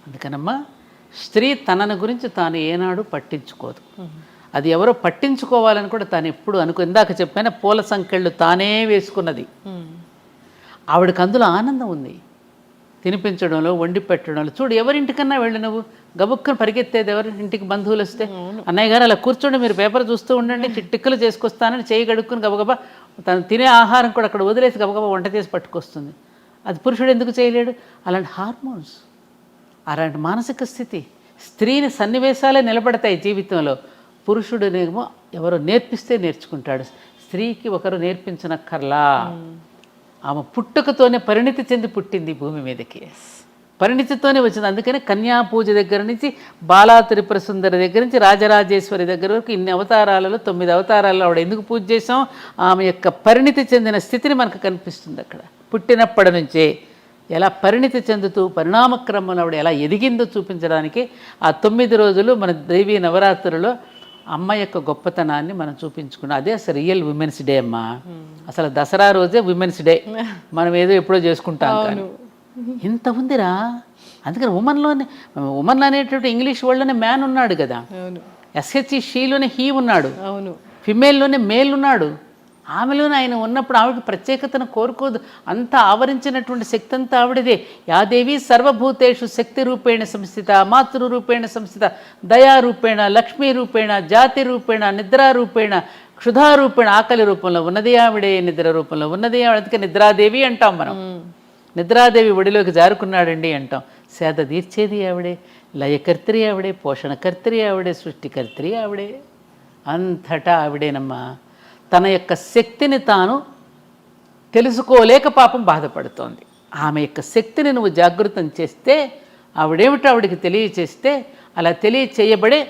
అందుకనమ్మా స్త్రీ తనని గురించి తాను ఏనాడు పట్టించుకోదు. అది ఎవరో పట్టించుకోవాలని కూడా తాను ఎప్పుడు ఇందాక చెప్పిన పూల సంకెళ్ళు తానే వేసుకున్నది. ఆవిడకి అందులో ఆనందం ఉంది, తినిపించడంలో, వండి పెట్టడంలో. చూడు, ఎవరింటికన్నా వెళ్ళి నువ్వు గబుక్కను పరిగెత్తేది ఎవరి ఇంటికి బంధువులు వస్తే, అన్నయ్య గారు అలా కూర్చోండి, మీరు పేపర్ చూస్తూ ఉండండి, టిక్కులు చేసుకొస్తానని చేయి గడుక్కుని గబగబా తను తినే ఆహారం కూడా అక్కడ వదిలేసి గబగబా వంట చేసి పట్టుకొస్తుంది. అది పురుషుడు ఎందుకు చేయలేడు? అలాంటి హార్మోన్స్, అలాంటి మానసిక స్థితి. స్త్రీని సన్నివేశాలే నిలబడతాయి జీవితంలో. పురుషుడునేమో ఎవరో నేర్పిస్తే నేర్చుకుంటాడు. స్త్రీకి ఒకరు నేర్పించనక్కర్లా. ఆమె పుట్టుకతోనే పరిణితి చెంది పుట్టింది భూమి మీదకి, పరిణితితోనే వచ్చింది. అందుకని కన్యా పూజ దగ్గర నుంచి బాలా త్రిపుర సుందరి దగ్గర నుంచి రాజరాజేశ్వరి దగ్గర వరకు ఇన్ని అవతారాలలో 9 అవతారాలలో ఆవిడ ఎందుకు పూజ చేసాం? ఆమె యొక్క పరిణితి చెందిన స్థితిని మనకు కనిపిస్తుంది. అక్కడ పుట్టినప్పటి నుంచే ఎలా పరిణితి చెందుతూ పరిణామక్రమంలో ఆవిడ ఎలా ఎదిగిందో చూపించడానికి ఆ 9 రోజులు మన దేవీ నవరాత్రులలో అమ్మ యొక్క గొప్పతనాన్ని మనం చూపించుకున్నాం. అదే అసలు రియల్ ఉమెన్స్ డే అమ్మా. అసలు దసరా రోజే ఉమెన్స్ డే, మనం ఏదో ఎప్పుడో చేసుకుంటాం కానీ ఇంత ఉందిరా. అందుకని ఉమెన్ అనేటువంటి ఇంగ్లీష్ వర్డ్లోనే మ్యాన్ ఉన్నాడు కదా, ఎస్హెచ్ఈ షీలోనే హీ ఉన్నాడు, ఫిమేల్లోనే మేల్ ఉన్నాడు. ఆమెలోనే ఆయన ఉన్నప్పుడు ఆవిడకి ప్రత్యేకతను కోరుకోదు. అంతా ఆవరించినటువంటి శక్తి అంతా ఆవిడదే. యాదేవి సర్వభూతేషు శక్తి రూపేణ సంస్థిత, మాతృరూపేణ సంస్థిత, దయారూపేణ, లక్ష్మీ రూపేణ, జాతి రూపేణ, నిద్రారూపేణ, క్షుధారూపేణ. ఆకలి రూపంలో ఉన్నది ఆవిడే, నిద్ర రూపంలో ఉన్నది ఆవిడ. అందుకే నిద్రాదేవి అంటాం మనం. నిద్రాదేవి ఒడిలోకి జారుకున్నాడండి అంటాం. సేద తీర్చేది ఆవిడే, లయకర్త్రి ఆవిడే, పోషణకర్త్రి ఆవిడే, సృష్టికర్త్రి ఆవిడే. అంతటా ఆవిడేనమ్మా. తన యొక్క శక్తిని తాను తెలుసుకోలేక పాపం బాధపడుతోంది. ఆమె యొక్క శక్తిని నువ్వు జాగృతం చేస్తే, ఆవిడేమిటో ఆవిడికి తెలియచేస్తే, అలా తెలియచేయబడే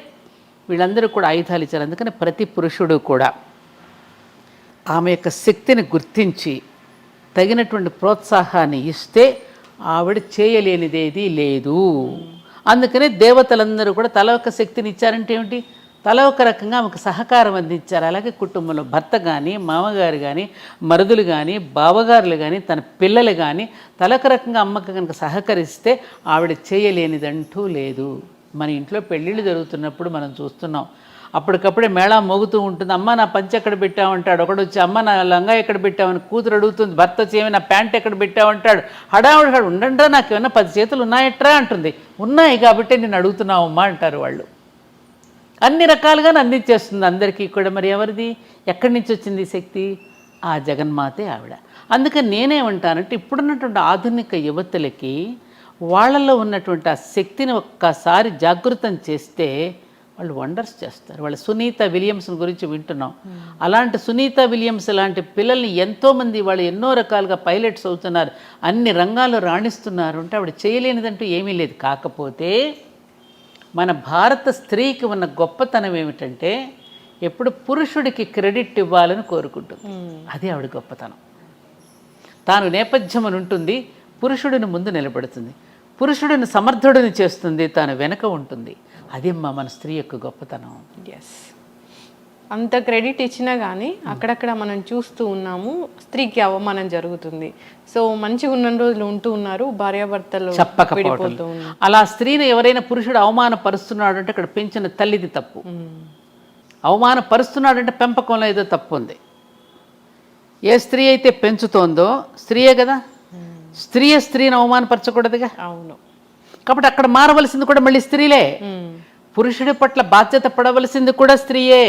వీళ్ళందరూ కూడా ఆయుధాలు ఇచ్చారు. అందుకని ప్రతి పురుషుడు కూడా ఆమె యొక్క శక్తిని గుర్తించి తగినటువంటి ప్రోత్సాహాన్ని ఇస్తే ఆవిడ చేయలేనిదేది లేదు. అందుకనే దేవతలందరూ కూడా తల ఒక శక్తిని ఇచ్చారంటే ఏమిటి? తల ఒక రకంగా ఆమెకు సహకారం అందించారు. అలాగే కుటుంబంలో భర్త కానీ, మామగారు కానీ, మరుదులు కానీ, బావగారులు కానీ, తన పిల్లలు కానీ తలొక రకంగా అమ్మకు కనుక సహకరిస్తే ఆవిడ చేయలేనిదంటూ లేదు. మన ఇంట్లో పెళ్ళిళ్ళు జరుగుతున్నప్పుడు మనం చూస్తున్నాం, అప్పటికప్పుడే మేళా మోగుతూ ఉంటుంది. అమ్మ నా పంచె ఎక్కడ పెట్టామంటాడు ఒకడు వచ్చి, అమ్మ నా లంగా ఎక్కడ పెట్టామని కూతురు అడుగుతుంది. భర్త వచ్చి ఏమి నా ప్యాంట్ ఎక్కడ పెట్టామంటాడు. హడావుడు ఉండండిరా, నాకు ఏమన్నా 10 చేతులు ఉన్నాయట్రా అంటుంది. ఉన్నాయి కాబట్టి నేను అడుగుతున్నావమ్మా అంటారు వాళ్ళు. అన్ని రకాలుగా అందించేస్తుంది అందరికీ కూడా. మరి ఎవరిది, ఎక్కడి నుంచి వచ్చింది శక్తి? ఆ జగన్మాతే ఆవిడ. అందుకని నేనేమంటానంటే ఇప్పుడున్నటువంటి ఆధునిక యువతులకి వాళ్ళల్లో ఉన్నటువంటి ఆ శక్తిని ఒక్కసారి జాగృతం చేస్తే వాళ్ళు వండర్స్ చేస్తారు. వాళ్ళ సునీత విలియమ్స్ గురించి వింటున్నాం. అలాంటి సునీత విలియమ్స్ లాంటి పిల్లల్ని ఎంతోమంది వాళ్ళు ఎన్నో రకాలుగా పైలట్స్ అవుతున్నారు, అన్ని రంగాల్లో రాణిస్తున్నారు. అంటే ఆవిడ చేయలేనిదంటూ ఏమీ లేదు. కాకపోతే మన భారత స్త్రీకి ఉన్న గొప్పతనం ఏమిటంటే ఎప్పుడు పురుషుడికి క్రెడిట్ ఇవ్వాలని కోరుకుంటుంది. అది ఆవిడ గొప్పతనం. తాను నేపథ్యం అని ఉంటుంది, పురుషుడిని ముందు నిలబడుతుంది, పురుషుడిని సమర్థుడిని చేస్తుంది, తాను వెనక ఉంటుంది. అదేమ్మా మన స్త్రీ యొక్క గొప్పతనం. ఎస్, అంత క్రెడిట్ ఇచ్చినా కానీ అక్కడక్కడ మనం చూస్తూ ఉన్నాము స్త్రీకి అవమానం జరుగుతుంది. సో మంచిగా ఉన్న రోజులు ఉంటూ ఉన్నారు, భార్యాభర్తలు చెప్పకపోవడం. అలా స్త్రీని ఎవరైనా పురుషుడు అవమానపరుస్తున్నాడు అంటే అక్కడ పెంచిన తల్లిది తప్పు. అవమానపరుస్తున్నాడంటే పెంపకంలో ఏదో తప్పు ఉంది. ఏ స్త్రీ అయితే పెంచుతోందో స్త్రీయే కదా, స్త్రీని అవమానపరచకూడదుగా. అవును. కాబట్టి అక్కడ మారవలసింది కూడా మళ్ళీ స్త్రీలే. పురుషుడి పట్ల బాధ్యత పడవలసింది కూడా స్త్రీయే.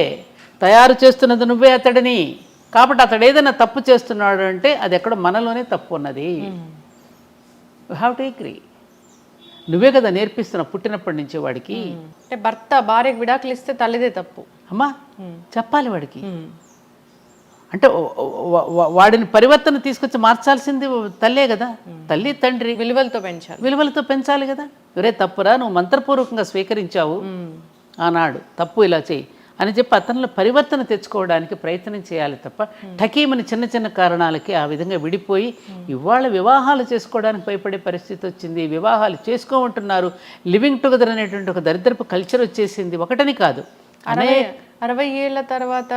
తయారు చేస్తున్నది నువ్వే అతడిని. కాబట్టి అతడు ఏదైనా తప్పు చేస్తున్నాడు అంటే అది ఎక్కడో మనలోనే తప్పు ఉన్నది. You have to agree. నువ్వే కదా నేర్పిస్తున్నావు పుట్టినప్పటి నుంచి వాడికి. అంటే భర్త భార్యకు విడాకులు ఇస్తే తల్లిదే తప్పు అమ్మా చెప్పాలి వాడికి. అంటే వాడిని పరివర్తన తీసుకొచ్చి మార్చాల్సింది తల్లే కదా. తల్లి తండ్రి విలువలతో పెంచాలి కదా. ఒరే తప్పురా, నువ్వు మంత్రపూర్వకంగా స్వీకరించావు ఆనాడు, తప్పు ఇలా చేయి అని చెప్పి అతనిలో పరివర్తన తెచ్చుకోవడానికి ప్రయత్నం చేయాలి తప్ప ఠకీమని చిన్న చిన్న కారణాలకి ఆ విధంగా విడిపోయి ఇవాళ వివాహాలు చేసుకోవడానికి భయపడే పరిస్థితి వచ్చింది. వివాహాలు చేసుకోమంటున్నారు. లివింగ్ టుగెదర్ అనేటువంటి ఒక దరిద్రపు కల్చర్ వచ్చేసింది. ఒకటని కాదు, 60 ఏళ్ల తర్వాత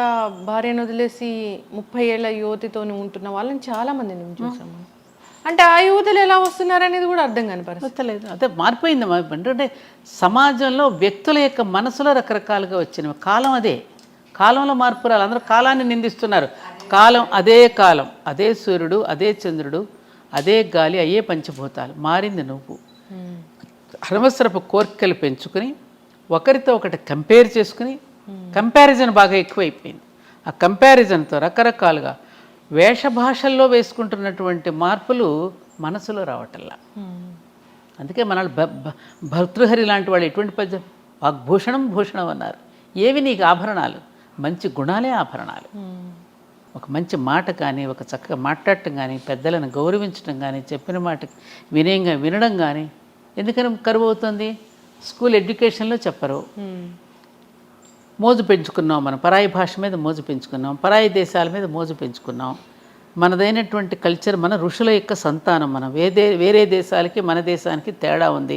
భార్యను వదిలేసి 30 ఏళ్ల యువతితో ఉంటున్న వాళ్ళని చాలా మందిని చూసాము. అంటే ఆ యువతలు ఎలా వస్తున్నారు అనేది కూడా అర్థం కాని పరిస్థితి. వస్తలేదు. అదే మారిపోయింది. అంటే సమాజంలో వ్యక్తుల యొక్క మనసులో రకరకాలుగా వచ్చినవి. కాలం అదే, కాలంలో మార్పు రాలి. అందరూ కాలాన్ని నిందిస్తున్నారు. కాలం అదే సూర్యుడు, అదే చంద్రుడు, అదే గాలి, అయ్యే పంచభూతాలు. మారింది నువ్వు. అనవసరపు కోరికలు పెంచుకుని ఒకరితో ఒకటి కంపేర్ చేసుకుని, కంపారిజన్ బాగా ఎక్కువైపోయింది. ఆ కంపారిజన్తో రకరకాలుగా వేషభాషల్లో వేసుకుంటున్నటువంటి మార్పులు మనసులో రావటల్లా. అందుకే మన భర్తృహరి లాంటి వాళ్ళు ఎటువంటి పద్యం, వాగ్భూషణం భూషణం అన్నారు. ఏవి నీకు ఆభరణాలు? మంచి గుణాలే ఆభరణాలు. ఒక మంచి మాట కానీ, ఒక చక్కగా మాట్లాడటం కానీ, పెద్దలను గౌరవించడం కానీ, చెప్పిన మాట వినయంగా వినడం కానీ. ఎందుకని కరువు అవుతుంది? స్కూల్ ఎడ్యుకేషన్లో చెప్పరు. మోజు పెంచుకున్నాం, మనం పరాయి భాష మీద మోజు పెంచుకున్నాం, పరాయి దేశాల మీద మోజు పెంచుకున్నాం. మనదైనటువంటి కల్చర్, మన ఋషుల యొక్క సంతానం. మనం వేరే దేశాలకి మన దేశానికి తేడా ఉంది.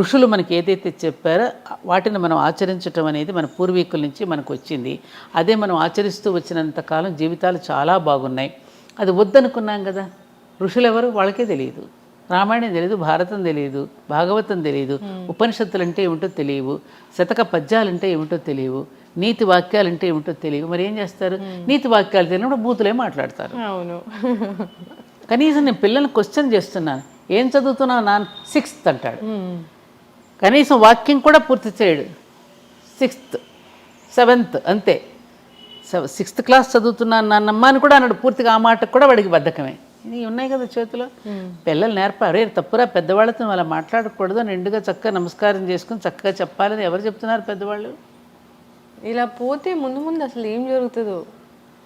ఋషులు మనకి ఏదైతే చెప్పారో వాటిని మనం ఆచరించటం అనేది మన పూర్వీకుల నుంచి మనకు వచ్చింది. అదే మనం ఆచరిస్తూ వచ్చినంతకాలం జీవితాలు చాలా బాగున్నాయి. అది వద్దనుకున్నాం కదా. ఋషులు ఎవరు? వాళ్ళకే తెలియదు. రామాయణం తెలియదు, భారతం తెలియదు, భాగవతం తెలియదు, ఉపనిషత్తులు అంటే ఏమిటో తెలియవు, శతక పద్యాలంటే ఏమిటో తెలియవు, నీతి వాక్యాలంటే ఏమిటో తెలియవు. మరి ఏం చేస్తారు? నీతి వాక్యాలు తెలియనప్పుడు బూతులే మాట్లాడతారు. అవును. కనీసం నేను పిల్లల్ని క్వశ్చన్ చేస్తున్నాను, ఏం చదువుతున్నావు నాన్న? 6th అంటాడు. కనీసం వాక్యం కూడా పూర్తి చేయడు. 6th 7th అంతే. 6th క్లాస్ చదువుతున్నాను నాన్నమ్మ అని కూడా అన్నాడు. పూర్తిగా ఆ మాటకు కూడా వాడికి బద్ధకమే. ఇవి ఉన్నాయి కదా చేతిలో. పిల్లలు నేర్పారు. తప్పురా, పెద్దవాళ్ళతో అలా మాట్లాడకూడదు, నిండుగా చక్కగా నమస్కారం చేసుకుని చక్కగా చెప్పాలని ఎవరు చెప్తున్నారు? పెద్దవాళ్ళు. ఇలా పోతే ముందు ముందు అసలు ఏం జరుగుతుందో.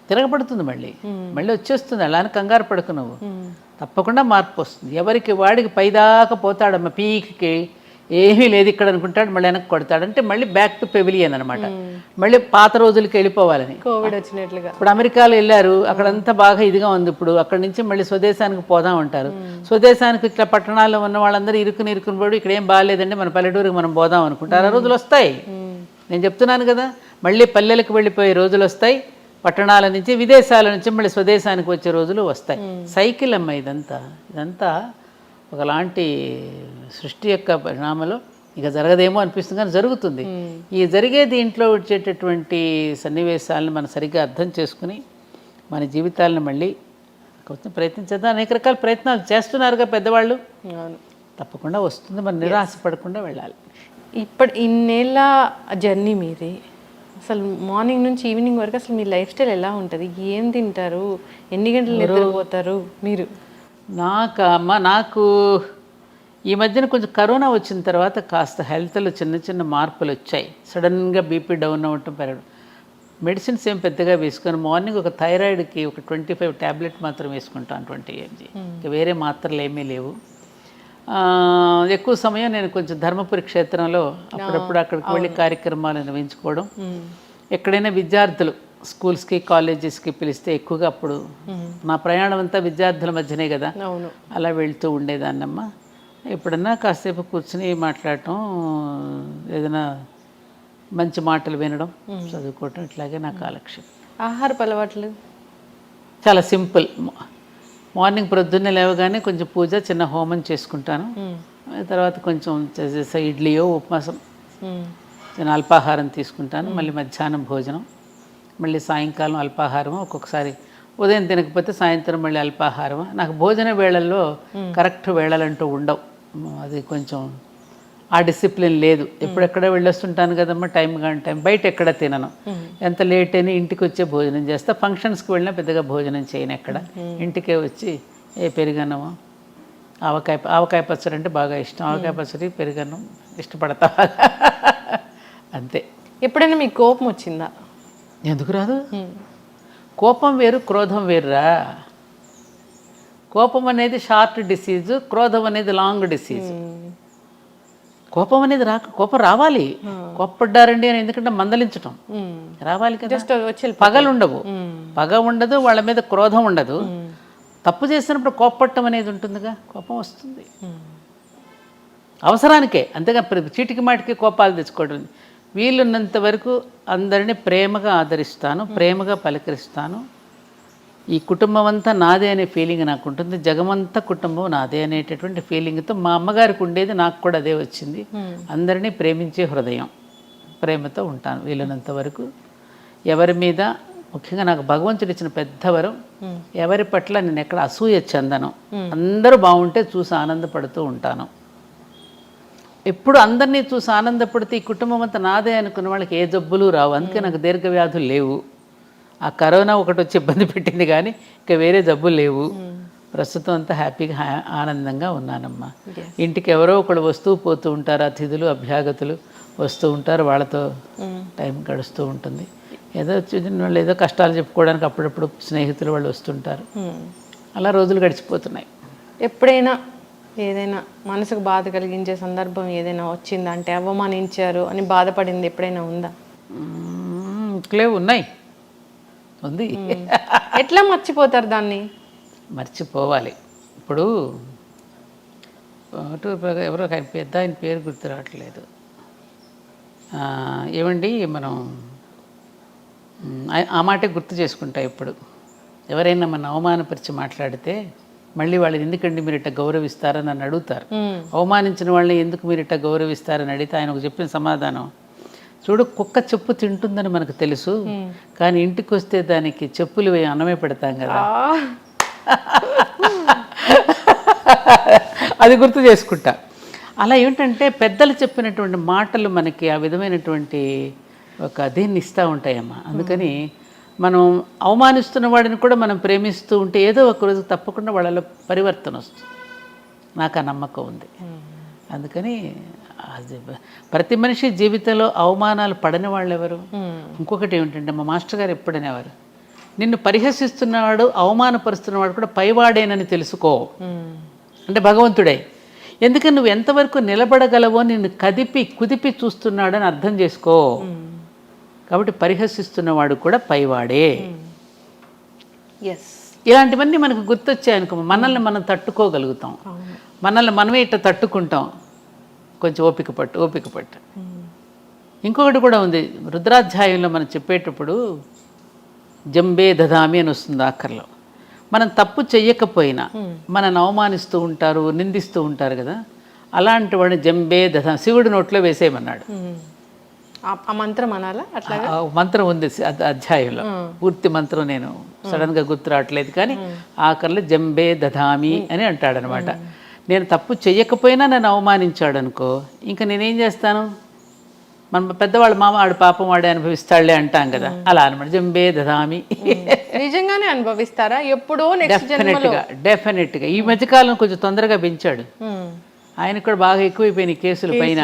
తిరగబడుతుంది, మళ్ళీ వచ్చేస్తుంది. అలానే కంగారు పడకు నువ్వు. తప్పకుండా మార్పు వస్తుంది. ఎవరికి వాడికి పైదాకా పోతాడమ్మ, పీకి ఏమీ లేదు ఇక్కడ అనుకుంటాడు, మళ్ళీ వెనక్కి కొడతాడు. అంటే మళ్ళీ బ్యాక్ టు పెవిలియన్ అనమాట. మళ్ళీ పాత రోజులకి వెళ్ళిపోవాలని. కోవిడ్ వచ్చినట్లుగా. ఇప్పుడు అమెరికాలో వెళ్ళారు, అక్కడంతా బాగా ఇదిగా ఉంది. ఇప్పుడు అక్కడి నుంచి మళ్ళీ స్వదేశానికి పోదాం అంటారు. స్వదేశానికి ఇట్లా పట్టణాల్లో ఉన్న వాళ్ళందరూ ఇరుకుని పడి ఇక్కడ ఏం బాగాలేదండి, మన పల్లెటూరుకి మనం పోదాం అనుకుంటారు. ఆ రోజులు వస్తాయి. నేను చెప్తున్నాను కదా, మళ్ళీ పల్లెలకు వెళ్ళిపోయే రోజులు వస్తాయి. పట్టణాల నుంచి, విదేశాల నుంచి మళ్ళీ స్వదేశానికి వచ్చే రోజులు వస్తాయి. సైకిల్ అమ్మ ఇదంతా ఒకలాంటి సృష్టి యొక్క పరిణామంలో ఇక జరగదేమో అనిపిస్తుంది, కానీ జరుగుతుంది. ఈ జరిగే దీంట్లో వచ్చేటటువంటి సన్నివేశాలను మనం సరిగ్గా అర్థం చేసుకుని మన జీవితాలను మళ్ళీ కొంచెం ప్రయత్నించేద్దాం. అనేక రకాల ప్రయత్నాలు చేస్తున్నారుగా పెద్దవాళ్ళు. తప్పకుండా వస్తుంది. మనం నిరాశపడకుండా వెళ్ళాలి. ఇన్నేళ్ళ జర్నీ మీది. అసలు మార్నింగ్ నుంచి ఈవినింగ్ వరకు అసలు మీ లైఫ్ స్టైల్ ఎలా ఉంటుంది? ఏం తింటారు? ఎన్ని గంటలు నిద్రపోతారు మీరు? నాకు ఈ మధ్యన కొంచెం కరోనా వచ్చిన తర్వాత కాస్త హెల్త్లో చిన్న చిన్న మార్పులు వచ్చాయి. సడన్గా బీపీ డౌన్ అవ్వటం, పెరగడం. మెడిసిన్స్ ఏం పెద్దగా వేసుకొని మార్నింగ్ ఒక థైరాయిడ్కి ఒక 25 టాబ్లెట్ మాత్రం వేసుకుంటాను, 20 mg. ఇంకా వేరే మాత్రలు ఏమీ లేవు. ఎక్కువ సమయం నేను కొంచెం ధర్మపురి క్షేత్రంలో అప్పుడప్పుడు అక్కడికి వెళ్ళి కార్యక్రమాలు నిర్వహించుకోవడం. ఎక్కడైనా విద్యార్థులు స్కూల్స్కి కాలేజెస్కి పిలిస్తే ఎక్కువగా అప్పుడు నా ప్రయాణం అంతా విద్యార్థుల మధ్యనే కదా, అలా వెళ్తూ ఉండేదాన్నమ్మ. ఎప్పుడన్నా కాసేపు కూర్చుని మాట్లాడటం, ఏదైనా మంచి మాటలు వినడం, చదువుకోవటం, ఇట్లాగే నా కాలక్షేపం. ఆహారపు అలవాట్లు చాలా సింపుల్. మార్నింగ్ ప్రొద్దున్నే లేవగానే కొంచెం పూజ, చిన్న హోమం చేసుకుంటాను. తర్వాత కొంచెం ఇడ్లీయో ఉపవాసం, చిన్న అల్పాహారం తీసుకుంటాను. మళ్ళీ మధ్యాహ్నం భోజనం, మళ్ళీ సాయంకాలం అల్పాహారం. ఒక్కొక్కసారి ఉదయం తినకపోతే సాయంత్రం మళ్ళీ అల్పాహారం. నాకు భోజన వేళల్లో కరెక్ట్ వేళలంటూ ఉండవు. అది కొంచెం ఆ డిసిప్లిన్ లేదు. ఎప్పుడెక్కడ వెళ్ళొస్తుంటాను కదమ్మా, టైం కానీ టైం. బయట ఎక్కడ తినను. ఎంత లేట్ అయినా ఇంటికి వచ్చే భోజనం చేస్తా. ఫంక్షన్స్కి వెళ్ళినా పెద్దగా భోజనం చేయను ఎక్కడ. ఇంటికే వచ్చి పెరుగన్నమో, ఆవకాయ పచ్చడి అంటే బాగా ఇష్టం. ఆవకాయ పచ్చడి, పెరుగన్నం ఇష్టపడతా. అంతే. ఎప్పుడైనా మీకు కోపం వచ్చిందా? ఎందుకు రాదు? కోపం వేరు, క్రోధం వేరురా. కోపం అనేది షార్ట్ డిసీజ్, క్రోధం అనేది లాంగ్ డిసీజ్. కోపం అనేది కోపం రావాలి. కోప్పడ్డారండి అని ఎందుకంటే మందలించటం రావాలి కదా. పగలు ఉండవు, పగ ఉండదు, వాళ్ళ మీద క్రోధం ఉండదు. తప్పు చేసినప్పుడు కోప్పట్టం అనేది ఉంటుందిగా, కోపం వస్తుంది అవసరానికే. అంతేగా చీటికి మాటికి కోపాలు తెచ్చుకోవడం. వీలున్నంత వరకు అందరినీ ప్రేమగా ఆదరిస్తాను, ప్రేమగా పలకరిస్తాను. ఈ కుటుంబం అంతా నాదే అనే ఫీలింగ్ నాకు ఉంటుంది, జగమంతా కుటుంబం నాదే అనేటటువంటి ఫీలింగ్తో మా అమ్మగారికి ఉండేది, నాకు కూడా అదే వచ్చింది. అందరినీ ప్రేమించే హృదయం, ప్రేమతో ఉంటాను వీలైనంత వరకు. ఎవరి మీద, ముఖ్యంగా నాకు భగవంతుడు ఇచ్చిన పెద్ద వరం, ఎవరి పట్ల నేను ఎక్కడ అసూయ చెందను. అందరూ బాగుంటే చూసి ఆనందపడుతూ ఉంటాను. ఎప్పుడు అందరినీ చూసి ఆనందపడితే ఈ కుటుంబం అంతా నాదే అనుకున్న వాళ్ళకి ఏ జబ్బులు రావు. అందుకే నాకు దీర్ఘవ్యాధులు లేవు. ఆ కరోనా ఒకటి వచ్చి ఇబ్బంది పెట్టింది కానీ ఇంకా వేరే జబ్బులు లేవు. ప్రస్తుతం అంతా హ్యాపీగా ఆనందంగా ఉన్నానమ్మా. ఇంటికి ఎవరో ఒకళ్ళు వస్తూ పోతూ ఉంటారు, అతిథులు అభ్యాగతులు వస్తూ ఉంటారు, వాళ్ళతో టైం గడుస్తూ ఉంటుంది. ఏదో చిన్న వాళ్ళు ఏదో కష్టాలు చెప్పుకోవడానికి అప్పుడప్పుడు స్నేహితులు వాళ్ళు వస్తుంటారు. అలా రోజులు గడిచిపోతున్నాయి. ఎప్పుడైనా ఏదైనా మనసుకు బాధ కలిగించే సందర్భం ఏదైనా వచ్చిందంటే, అవమానించారు అని బాధపడింది ఎప్పుడైనా ఉందా? ఇంకలే ఉన్నాయి, ఉంది. ఎట్లా మర్చిపోతారు దాన్ని? మర్చిపోవాలి. ఇప్పుడు ఎవరో పెద్ద ఆయన పేరు గుర్తు రావట్లేదు. ఏమండి, మనం ఆ మాటే గుర్తు చేసుకుంటా. ఇప్పుడు ఎవరైనా మన అవమానపరిచి మాట్లాడితే మళ్ళీ వాళ్ళని ఎందుకండి మీరు ఇట్లా గౌరవిస్తారని నన్ను అడుగుతారు. అవమానించిన వాళ్ళని ఎందుకు మీరు ఇట్లా గౌరవిస్తారని అడిగితే ఆయనకు చెప్పిన సమాధానం, చూడు, కుక్క చెప్పు తింటుందని మనకు తెలుసు, కానీ ఇంటికి వస్తే దానికి చెప్పులు అన్నమే పెడతాం కదా. అది గుర్తు చేసుకుంటా. అలా ఏమిటంటే పెద్దలు చెప్పినటువంటి మాటలు మనకి ఆ విధమైనటువంటి ఒక దీన్ని ఇస్తూ ఉంటాయమ్మా. అందుకని మనం అవమానిస్తున్న వాడిని కూడా మనం ప్రేమిస్తూ ఉంటే ఏదో ఒకరోజు తప్పకుండా వాళ్ళలో పరివర్తన వస్తుంది. నాకు ఆ నమ్మకం ఉంది. అందుకని అది ప్రతి మనిషి జీవితంలో అవమానాలు పడని వాళ్ళు ఎవరు? ఇంకొకటి ఏమిటంటే మా మాస్టర్ గారు ఎప్పుడనేవారు, నిన్ను పరిహసిస్తున్నవాడు అవమానపరుస్తున్నవాడు కూడా పైవాడేనని తెలుసుకో. అంటే భగవంతుడే. ఎందుకని నువ్వు ఎంతవరకు నిలబడగలవో నిన్ను కుదిపి చూస్తున్నాడని అర్థం చేసుకో. కాబట్టి పరిహసిస్తున్నవాడు కూడా పైవాడే. ఇలాంటివన్నీ మనకు గుర్తొచ్చాయనుకో, మనల్ని మనం తట్టుకోగలుగుతాం. మనల్ని మనమే ఇట్లా తట్టుకుంటాం. కొంచెం ఓపిక పట్టు. ఇంకొకటి కూడా ఉంది, రుద్రాధ్యాయంలో మనం చెప్పేటప్పుడు జంబే దదామి అని వస్తుంది ఆఖరిలో. మనం తప్పు చెయ్యకపోయినా మనల్ని అవమానిస్తూ ఉంటారు, నిందిస్తూ ఉంటారు కదా, అలాంటి వాడిని జంబే దదా శివుడి నోట్లో వేసేయమన్నాడు. ఆ మంత్రం అనాలా? అట్లా మంత్రం ఉంది అధ్యాయంలో, పూర్తి మంత్రం నేను సడన్గా గుర్తు రావట్లేదు, కానీ ఆఖరిలో జంబే దధామి అని అంటాడనమాట. నేను తప్పు చెయ్యకపోయినా నన్ను అవమానించాడు అనుకో, ఇంకా నేనేం చేస్తాను? మన పెద్దవాళ్ళు మామ ఆడు పాపం వాడే అనుభవిస్తాడులే అంటాం కదా, అలా అనమాట. జంబే దధామి. నిజంగానే అనుభవిస్తారా? ఎప్పుడో డెఫినెట్గా ఈ మధ్యకాలం కొంచెం తొందరగా పెంచాడు. ఆయనకు కూడా బాగా ఎక్కువైపోయినాయి కేసుల పైన.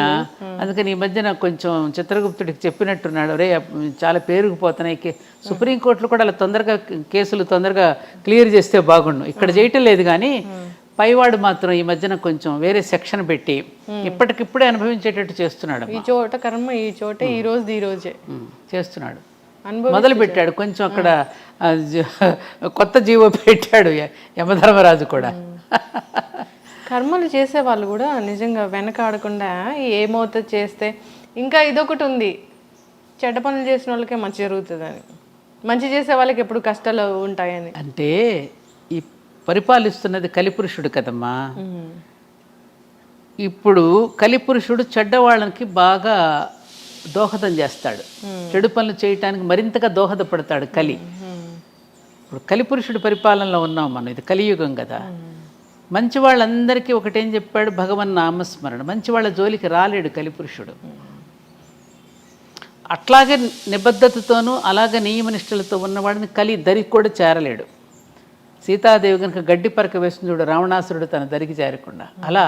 అందుకని ఈ మధ్యన కొంచెం చిత్రగుప్తుడికి చెప్పినట్టున్నాడు, రే చాలా పేరుకుపోతున్నాయి, సుప్రీంకోర్టులో కూడా అలా తొందరగా కేసులు తొందరగా క్లియర్ చేస్తే బాగుండు. ఇక్కడ చేయటం లేదు కానీ పైవాడు మాత్రం ఈ మధ్యన కొంచెం వేరే సెక్షన్ పెట్టి ఇప్పటికిప్పుడే అనుభవించేటట్టు చేస్తున్నాడు. ఈ చోట కర్మ, ఈ చోట ఈ రోజే చేస్తున్నాడు. మొదలు పెట్టాడు కొంచెం అక్కడ కొత్త జీవో పెట్టాడు యమధర్మరాజు కూడా. కర్మలు చేసే వాళ్ళు కూడా నిజంగా వెనకాడకుండా ఏమవుతుంది చేస్తే. ఇంకా ఇదొకటి ఉంది, చెడ్డ పనులు చేసిన వాళ్ళకే మంచి జరుగుతుందని, మంచి చేసే వాళ్ళకి ఎప్పుడు కష్టాలు ఉంటాయని. అంటే ఈ పరిపాలిస్తున్నది కలిపురుషుడు కదమ్మా. ఇప్పుడు కలిపురుషుడు చెడ్డవాళ్ళకి బాగా దోహదం చేస్తాడు, చెడు పనులు చేయటానికి మరింతగా దోహదపడతాడు కలి. ఇప్పుడు కలిపురుషుడు పరిపాలనలో ఉన్నాం మనం, ఇది కలియుగం కదా. మంచి వాళ్ళందరికీ ఒకటేం చెప్పాడు, భగవన్ నామస్మరణ. మంచి వాళ్ళ జోలికి రాలేడు కలిపురుషుడు. అట్లాగే నిబద్ధతతోనూ అలాగే నియమనిష్టలతో ఉన్నవాడిని కలి దరికి కూడా చేరలేడు. సీతాదేవి కనుక గడ్డి పరక వేస్తుంది చూడు, రావణాసురుడు తన దరికి చేరకుండా. అలా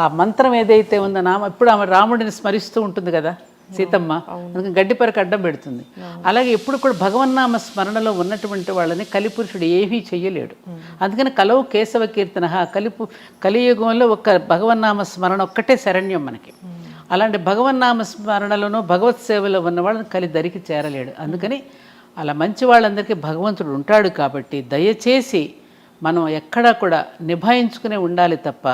ఆ మంత్రం ఏదైతే ఉందో నామ, ఇప్పుడు ఆమె రాముడిని స్మరిస్తూ ఉంటుంది కదా సీతమ్మ, అందుకని గడ్డి పరక అడ్డం పెడుతుంది. అలాగే ఎప్పుడు కూడా భగవన్నామ స్మరణలో ఉన్నటువంటి వాళ్ళని కలిపురుషుడు ఏమీ చెయ్యలేడు. అందుకని కలవు కేశవ కీర్తన, కలియుగంలో ఒక్క భగవన్నామ స్మరణ ఒక్కటే శరణ్యం మనకి. అలాంటి భగవన్నామ స్మరణలోనూ భగవత్ సేవలో ఉన్న వాళ్ళని కలి దరికి చేరలేడు. అందుకని అలా మంచి వాళ్ళందరికీ భగవంతుడు ఉంటాడు. కాబట్టి దయచేసి మనం ఎక్కడా కూడా నిభాయించుకునే ఉండాలి తప్ప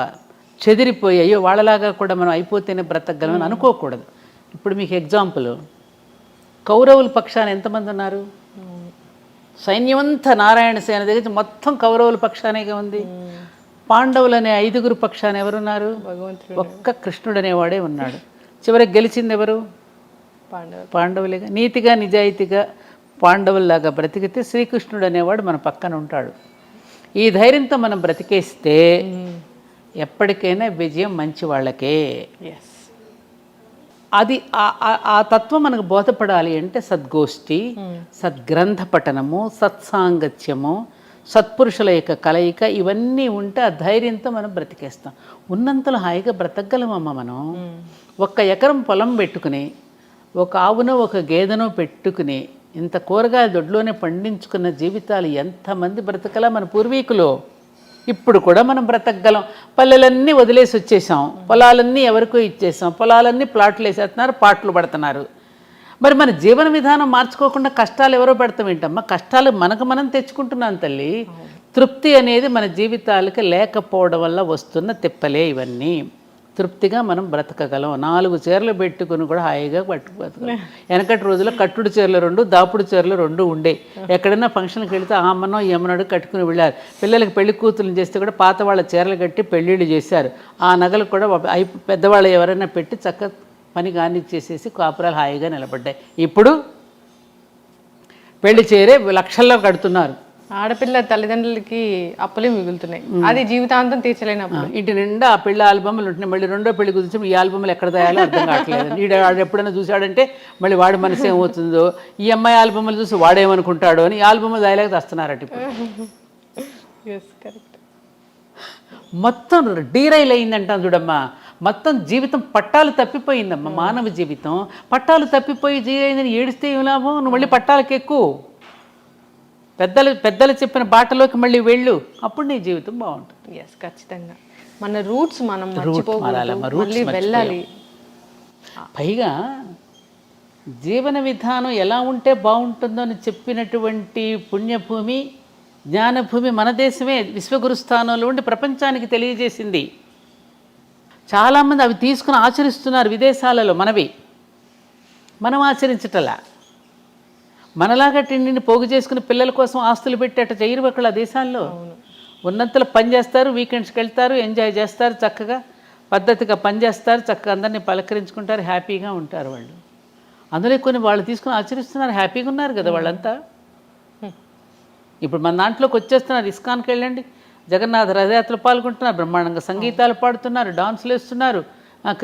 చెదిరిపోయి అయ్యో వాళ్ళలాగా కూడా మనం అయిపోతేనే బ్రతకగలమని అనుకోకూడదు. ఇప్పుడు మీకు ఎగ్జాంపుల్, కౌరవుల పక్షాన ఎంతమంది ఉన్నారు? సైన్యమంతా నారాయణ సేన దగ్గర మొత్తం కౌరవుల పక్షానేగా ఉంది. పాండవులు అనే 5గురు పక్షాన ఎవరున్నారు? ఒక్క కృష్ణుడు అనేవాడే ఉన్నాడు. చివరికి గెలిచింది ఎవరు? పాండవులేగా. నీతిగా నిజాయితీగా పాండవుల్లాగా బ్రతికితే శ్రీకృష్ణుడు అనేవాడు మన పక్కన ఉంటాడు. ఈ ధైర్యంతో మనం బ్రతికేస్తే ఎప్పటికైనా విజయం మంచి వాళ్ళకే. అది ఆ తత్వం మనకు బోధపడాలి అంటే సద్గోష్ఠి, సద్గ్రంథ పఠనము, సత్సాంగత్యము, సత్పురుషుల యొక్క కలయిక ఇవన్నీ ఉంటే ఆ ధైర్యంతో మనం బ్రతికేస్తాం. ఉన్నంతలో హాయిగా బ్రతకగలమమ్మ మనం. 1 ఎకరం పొలం పెట్టుకుని, ఒక ఆవునో ఒక గేదెనో పెట్టుకుని ఇంత కూరగాయల దొడ్లోనే పండించుకున్న జీవితాలు ఎంతమంది బ్రతకలా మన పూర్వీకులు. ఇప్పుడు కూడా మనం బ్రతకగలం. పల్లెలన్నీ వదిలేసి వచ్చేసాం, పొలాలన్నీ ఎవరికో ఇచ్చేసాం, పొలాలన్నీ ప్లాట్లు వేసేస్తున్నారు, పాటలు పడుతున్నారు. మరి మన జీవన విధానం మార్చుకోకుండా కష్టాలు ఎవరో పెడతాం ఏంటమ్మా? కష్టాలు మనకు మనం తెచ్చుకుంటున్నాం తల్లి. తృప్తి అనేది మన జీవితాలకి లేకపోవడం వల్ల వస్తున్న తిప్పలే ఇవన్నీ. తృప్తిగా మనం బ్రతకగలం. 4 చీరలు పెట్టుకుని కూడా హాయిగా బతకగలం. వెనకటి రోజుల్లో కట్టుడు చీరలు 2, దాపుడు చీరలు 2 ఉండే. ఎక్కడైనా ఫంక్షన్కి వెళితే ఆ అమ్మనో ఈ అమ్మనోడు కట్టుకుని వెళ్ళారు. పిల్లలకి పెళ్లి కూతుర్లు చేస్తే కూడా పాత వాళ్ళ చీరలు కట్టి పెళ్ళిళ్ళు చేశారు. ఆ నగలు కూడా పెద్దవాళ్ళు ఎవరైనా పెట్టి చక్కగా పని కానిచ్చేసేసి కాపురాలు హాయిగా నిలబడ్డాయి. ఇప్పుడు పెళ్లి చీరే లక్షల్లో కడుతున్నారు. ఆడపిల్ల తల్లిదండ్రులకి అప్పులే మిగులుతున్నాయి. అది జీవితాంతం తీర్చలేనప్పుడు ఇంటి నిండా ఆ పెళ్లి ఆల్బమ్లు ఉంటున్నాయి. మళ్ళీ రెండో పెళ్లి గురించి ఈ ఆల్బమ్లు ఎక్కడ తయాలో అర్థం కావట్లేదు. వాడు ఎప్పుడైనా చూశాడంటే మళ్ళీ వాడి మనసు ఏమవుతుందో, ఈ అమ్మాయి ఆల్బమ్లు చూసి వాడేమనుకుంటాడో అని ఈ ఆల్బమ్లు దాయలేక తెస్తున్నారట. ఇప్పుడు మొత్తం డీరైల్ అయిందంటాం చూడమ్మా. మొత్తం జీవితం పట్టాలు తప్పిపోయిందమ్మా. మానవ జీవితం పట్టాలు తప్పిపోయి జీరైందని ఏడిస్తే ఏం లాభం? నువ్వు మళ్ళీ పట్టాలకి ఎక్కువ పెద్దలు చెప్పిన బాటలోకి మళ్ళీ వెళ్ళు, అప్పుడు నీ జీవితం బాగుంటుంది. ఎస్, ఖచ్చితంగా మన రూట్స్ మనం మళ్ళీ వెళ్ళాలి. పైగా జీవన విధానం ఎలా ఉంటే బాగుంటుందో అని చెప్పినటువంటి పుణ్యభూమి, జ్ఞానభూమి మన దేశమే. విశ్వగురు స్థానంలో ఉండి ప్రపంచానికి తెలియజేసింది. చాలామంది అవి తీసుకుని ఆచరిస్తున్నారు విదేశాలలో. మనం ఆచరించటలా. మనలాగా తిండిని పోగు చేసుకుని పిల్లల కోసం ఆస్తులు పెట్టి అట్లా చేయరు ఒకళ్ళు ఆ దేశాల్లో. ఉన్నంతలో పని చేస్తారు, వీకెండ్స్కి వెళ్తారు, ఎంజాయ్ చేస్తారు, చక్కగా పద్ధతిగా పని చేస్తారు, చక్కగా అందరినీ పలకరించుకుంటారు, హ్యాపీగా ఉంటారు వాళ్ళు. అందులో కొన్ని వాళ్ళు తీసుకుని ఆచరిస్తున్నారు, హ్యాపీగా ఉన్నారు కదా వాళ్ళంతా. ఇప్పుడు మన దాంట్లోకి వచ్చేస్తున్నారు. ఇస్కాన్కి వెళ్ళండి, జగన్నాథ రథయాత్రలు పాల్గొంటున్నారు, బ్రహ్మాండంగా సంగీతాలు పాడుతున్నారు, డాన్సులు వేస్తున్నారు.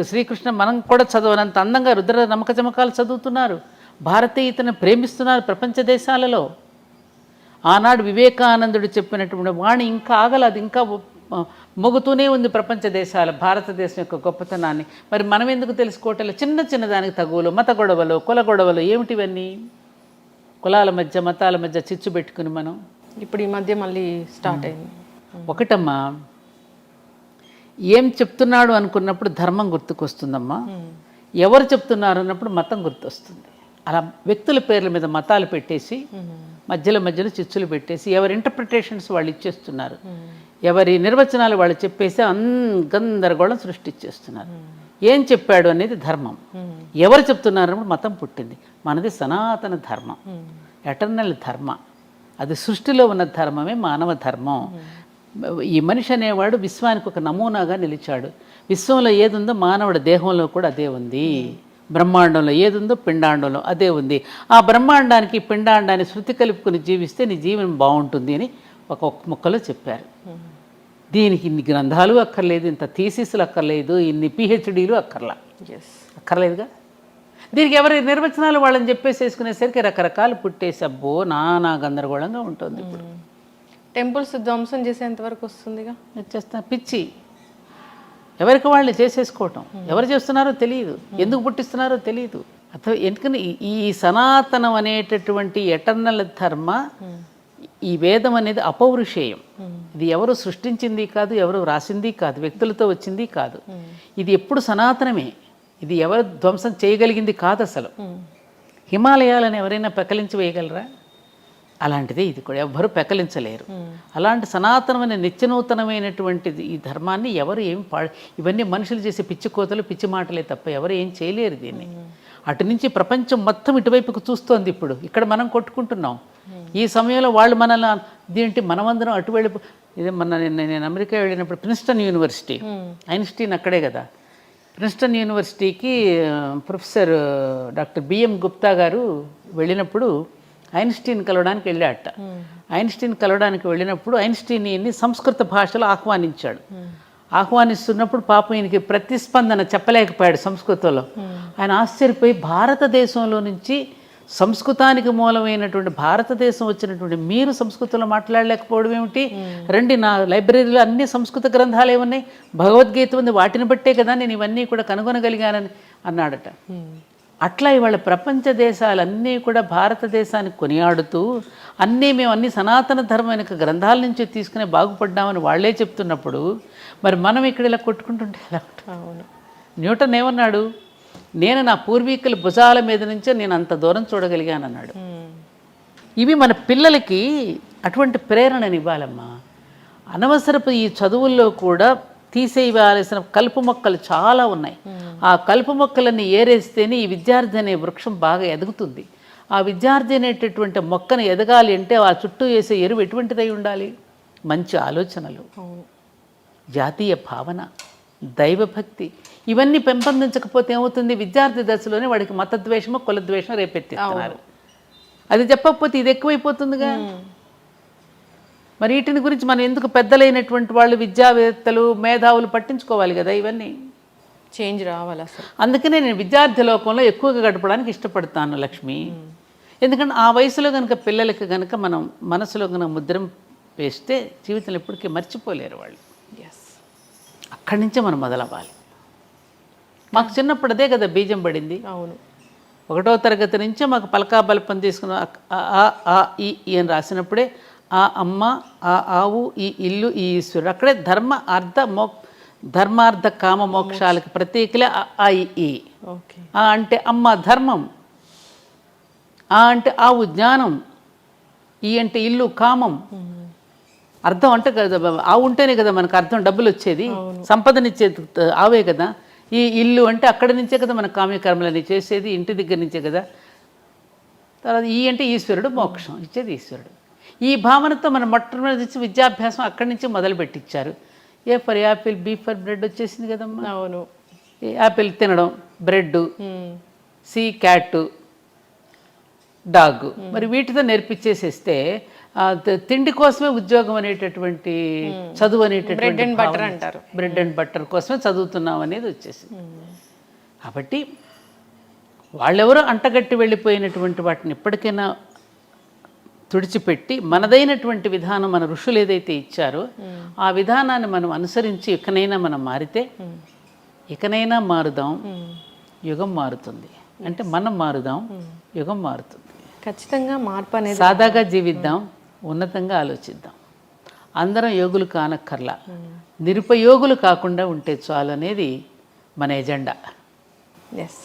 శ్రీకృష్ణ మనం కూడా చదవనంత అందంగా రుద్ర నమ్మక చమకాలు చదువుతున్నారు. భారతీయతను ప్రేమిస్తున్నారు ప్రపంచ దేశాలలో. ఆనాడు వివేకానందుడు చెప్పినటువంటి వాణి ఇంకా ఆగలదు, ఇంకా మొగుతూనే ఉంది ప్రపంచ దేశాల భారతదేశం యొక్క గొప్పతనాన్ని. మరి మనం ఎందుకు తెలుసుకోవట్లేదు? చిన్న దానికి తగువులు, మత గొడవలు, కుల గొడవలు ఏమిటివన్నీ? కులాల మధ్య మతాల మధ్య చిచ్చు పెట్టుకుని మనం ఇప్పుడు ఈ మధ్య మళ్ళీ స్టార్ట్ అయింది. ఒకటమ్మా, ఏం చెప్తున్నాడు అనుకున్నప్పుడు ధర్మం గుర్తుకొస్తుందమ్మా. ఎవరు చెప్తున్నారు అన్నప్పుడు మతం గుర్తొస్తుంది. అలా వ్యక్తుల పేర్ల మీద మతాలు పెట్టేసి మధ్యలో చిచ్చులు పెట్టేసి ఎవరి ఇంటర్ప్రిటేషన్స్ వాళ్ళు ఇచ్చేస్తున్నారు, ఎవరి నిర్వచనాలు వాళ్ళు చెప్పేసి గందరగోళం సృష్టించేస్తున్నారు. ఏం చెప్పాడు అనేది ధర్మం. ఎవరు చెప్తున్నారన్నప్పుడు మతం పుట్టింది. మనది సనాతన ధర్మం, ఎటర్నల్ ధర్మ. అది సృష్టిలో ఉన్న ధర్మమే మానవ ధర్మం. ఈ మనిషి అనేవాడు విశ్వానికి ఒక నమూనాగా నిలిచాడు. విశ్వంలో ఏదుందో మానవుడి దేహంలో కూడా అదే ఉంది. బ్రహ్మాండంలో ఏదుందో పిండాండంలో అదే ఉంది. ఆ బ్రహ్మాండానికి పిండాండాన్ని శృతి కలుపుకొని జీవిస్తే నీ జీవనం బాగుంటుంది అని ఒక ముక్కలో చెప్పారు. దీనికి ఇన్ని గ్రంథాలు అక్కర్లేదు, ఇంత థీసిస్లు అక్కర్లేదు, ఇన్ని పిహెచ్డీలు అక్కర్లేదుగా. దీనికి ఎవరి నిర్వచనాలు వాళ్ళని చెప్పేసేసుకునేసరికి రకరకాలు పుట్టేసి అబ్బో నానా గందరగోళంగా ఉంటుంది. ఇప్పుడు టెంపుల్స్ ధ్వంసం చేసేంత వరకు వస్తుందిగా. వచ్చేస్తా పిచ్చి ఎవరికి వాళ్ళు చేసేసుకోవటం. ఎవరు చేస్తున్నారో తెలియదు, ఎందుకు పుట్టిస్తున్నారో తెలియదు. అథవా ఎందుకని ఈ సనాతనం అనేటటువంటి ఎటర్నల్ ధర్మ, ఈ వేదం అనేది అపౌరుషేయం. ఇది ఎవరు సృష్టించింది కాదు, ఎవరు రాసింది కాదు, వ్యక్తులతో వచ్చింది కాదు. ఇది ఎప్పుడు సనాతనమే. ఇది ఎవరు ధ్వంసం చేయగలిగింది కాదు అసలు. హిమాలయాలను ఎవరైనా పెకలించి వేయగలరా? అలాంటిదే ఇది కూడా, ఎవ్వరూ పెకలించలేరు. అలాంటి సనాతనమైన నిత్యనూతనమైనటువంటిది ఈ ధర్మాన్ని ఎవరు ఏమి ఇవన్నీ మనుషులు చేసే పిచ్చి కోతలు, పిచ్చి మాటలే తప్ప ఎవరు ఏం చేయలేరు దీన్ని. అటు నుంచి ప్రపంచం మొత్తం ఇటువైపుకు చూస్తోంది. ఇప్పుడు ఇక్కడ మనం కొట్టుకుంటున్నాం. ఈ సమయంలో వాళ్ళు మనల్ని దీంటి మనమందరం అటు వెళ్ళి ఇదే నేను అమెరికా వెళ్ళినప్పుడు ప్రిన్స్టన్ యూనివర్సిటీ, ఐన్స్టీన్ అక్కడే కదా, ప్రిన్స్టన్ యూనివర్సిటీకి ప్రొఫెసర్ డాక్టర్ బిఎం గుప్తా గారు వెళ్ళినప్పుడు ఐన్స్టీన్ కలవడానికి వెళ్ళాట. ఐన్స్టీన్ కలవడానికి వెళ్ళినప్పుడు ఐన్స్టీన్ ఈయన్ని సంస్కృత భాషలో ఆహ్వానించాడు. ఆహ్వానిస్తున్నప్పుడు పాపం ఈయనకి ప్రతిస్పందన చెప్పలేకపోయాడు సంస్కృతంలో. ఆయన ఆశ్చర్యపోయి భారతదేశంలో నుంచి సంస్కృతానికి మూలమైనటువంటి భారతదేశం వచ్చినటువంటి మీరు సంస్కృతంలో మాట్లాడలేకపోవడం ఏమిటి? రండి, నా లైబ్రరీలో అన్ని సంస్కృత గ్రంథాలు ఏమున్నాయి, భగవద్గీత ఉంది, వాటిని బట్టే కదా నేను ఇవన్నీ కూడా కనుగొనగలిగానని అన్నాడట. అట్లా ఇవాళ ప్రపంచ దేశాలన్నీ కూడా భారతదేశాన్ని కొనియాడుతూ మేము అన్ని సనాతన ధర్మమైన గ్రంథాల నుంచి తీసుకునే బాగుపడ్డామని వాళ్ళే చెప్తున్నప్పుడు మరి మనం ఇక్కడ ఇలా కొట్టుకుంటుంటే ఎలా? అవును. న్యూటన్ ఏమన్నాడు? నేను నా పూర్వీకుల భుజాల మీద నుంచే నేను అంత దూరం చూడగలిగాను అన్నాడు. ఇవి మన పిల్లలకి అటువంటి ప్రేరణని ఇవ్వాలమ్మా. అనవసరపు ఈ చదువుల్లో కూడా తీసేయవలసిన కలుపు మొక్కలు చాలా ఉన్నాయి. ఆ కలుపు మొక్కలన్నీ ఏరేస్తేనే ఈ విద్యార్థి అనే వృక్షం బాగా ఎదుగుతుంది. ఆ విద్యార్థి అనేటటువంటి మొక్కను ఎదగాలి అంటే ఆ చుట్టూ వేసే ఎరువు ఎటువంటిదై ఉండాలి? మంచి ఆలోచనలు, జాతీయ భావన, దైవభక్తి, ఇవన్నీ పెంపొందించకపోతే ఏమవుతుంది? విద్యార్థి దశలోనే వాడికి మతద్వేషము, కులద్వేషం రేపెత్తిస్తున్నారు. అది చెప్పకపోతే ఇది ఎక్కువైపోతుందిగా. మరి వీటిని గురించి మనం ఎందుకు పెద్దలైనటువంటి వాళ్ళు, విద్యావేత్తలు, మేధావులు పట్టించుకోవాలి కదా ఇవన్నీ. చేంజ్ రావాలి అసలు. అందుకనే నేను విద్యార్థి లోకంలో ఎక్కువగా గడపడానికి ఇష్టపడతాను లక్ష్మి. ఎందుకంటే ఆ వయసులో కనుక పిల్లలకి కనుక మనం మనసులో కనుక ముద్రం వేస్తే జీవితంలో ఎప్పటికీ మర్చిపోలేరు వాళ్ళు. అక్కడి నుంచే మనం మొదలవ్వాలి. మాకు చిన్నప్పుడు అదే కదా బీజం పడింది. అవును. 1వ తరగతి నుంచే మాకు పలకా బల్పం తీసుకున్న ఆ ఈ అని రాసినప్పుడే ఆ అమ్మ, ఆ ఆవు, ఈ ఇల్లు, ఈ ఈశ్వరుడు, అక్కడే ధర్మార్థ కామ మోక్షాలకు ప్రతీకలే ఆ ఈ. ఆ అంటే అమ్మ ధర్మం, ఆ అంటే ఆవు జ్ఞానం, ఈ అంటే ఇల్లు కామం. అర్థం అంటే కదా, ఆవు ఉంటేనే కదా మనకు అర్థం, డబ్బులు వచ్చేది, సంపదనిచ్చేది ఆవే కదా. ఈ ఇల్లు అంటే అక్కడి నుంచే కదా మన కామ్యకర్మలని చేసేది, ఇంటి దగ్గర నుంచే కదా. తర్వాత ఈ అంటే ఈశ్వరుడు, మోక్షం ఇచ్చేది ఈశ్వరుడు. ఈ భావనతో మనం మొట్టమొదటి విద్యాభ్యాసం అక్కడి నుంచి మొదలు పెట్టించారు. A for apple, B for bread వచ్చేసింది కదమ్మా. అవును. యాపిల్ తినడం, బ్రెడ్, సి క్యాట్, డాగ్, మరి వీటితో నేర్పించేసేస్తే తిండి కోసమే ఉద్యోగం అనేటటువంటి, చదువు అనేటటువంటి బ్రెడ్ అండ్ బటర్ కోసమే చదువుతున్నాం అనేది వచ్చేసింది. కాబట్టి వాళ్ళెవరో అంటగట్టి వెళ్ళిపోయినటువంటి వాటిని ఎప్పటికైనా తుడిచిపెట్టి మనదైనటువంటి విధానం, మన ఋషులు ఏదైతే ఇచ్చారో ఆ విధానాన్ని మనం అనుసరించి ఇకనైనా మనం మారితే, ఇకనైనా మారుదాం, యుగం మారుతుంది. అంటే మనం మారుదాం, యుగం మారుతుంది. ఖచ్చితంగా మార్పు అనేది. సాదాగా జీవిద్దాం, ఉన్నతంగా ఆలోచిద్దాం. అందరం యోగులు కానక్కర్లా, నిరుపయోగులు కాకుండా ఉంటే చాలు అనేది మన ఎజెండా.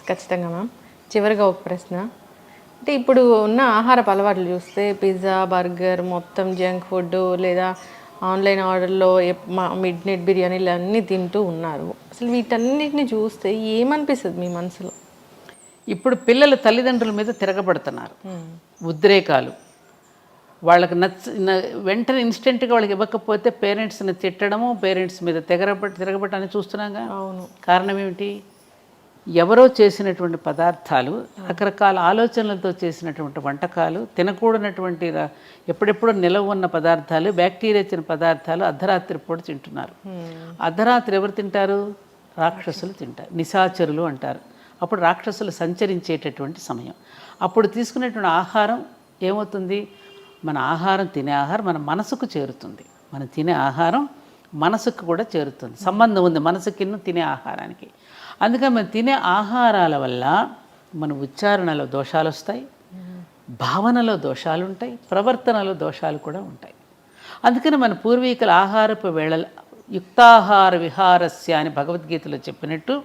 ఖచ్చితంగా మ్యామ్. చివరిగా ఒక ప్రశ్న, అంటే ఇప్పుడు ఉన్న ఆహారపు అలవాట్లు చూస్తే పిజ్జా, బర్గర్, మొత్తం జంక్ ఫుడ్, లేదా ఆన్లైన్ ఆర్డర్లో మిడ్ నైట్ బిర్యానీలు అన్నీ తింటూ ఉన్నారు. అసలు వీటన్నిటిని చూస్తే ఏమనిపిస్తుంది మీ మనసులో? ఇప్పుడు పిల్లలు తల్లిదండ్రుల మీద తిరగబడుతున్నారు, ఉద్రేకాలు. వాళ్ళకి వెంటనే ఇన్స్టెంట్గా వాళ్ళకి ఇవ్వకపోతే పేరెంట్స్ని తిట్టడము, పేరెంట్స్ మీద తిరగబట్టని చూస్తున్నాగా. అవును. కారణం ఏమిటి? ఎవరో చేసినటువంటి పదార్థాలు, రకరకాల ఆలోచనలతో చేసినటువంటి వంటకాలు, తినకూడనటువంటి ఎప్పుడెప్పుడో నిలవ ఉన్న పదార్థాలు, బ్యాక్టీరియా ఇచ్చిన పదార్థాలు అర్ధరాత్రి పూట తింటున్నారు. అర్ధరాత్రి ఎవరు తింటారు? రాక్షసులు తింటారు, నిశాచరులు అంటారు. అప్పుడు రాక్షసులు సంచరించేటటువంటి సమయం. అప్పుడు తీసుకునేటువంటి ఆహారం ఏమవుతుంది? మన ఆహారం, తినే ఆహారం మన మనసుకు చేరుతుంది. మనం తినే ఆహారం మనసుకు కూడా చేరుతుంది. సంబంధం ఉంది మనసుకి తినే ఆహారానికి. అందుకని మనం తినే ఆహారాల వల్ల మన ఉచ్చారణలో దోషాలు వస్తాయి, భావనలో దోషాలు ఉంటాయి, ప్రవర్తనలో దోషాలు కూడా ఉంటాయి. అందుకని మన పూర్వీకుల ఆహారపు వేళ యుక్తాహార విహారస్య అని భగవద్గీతలో చెప్పినట్టు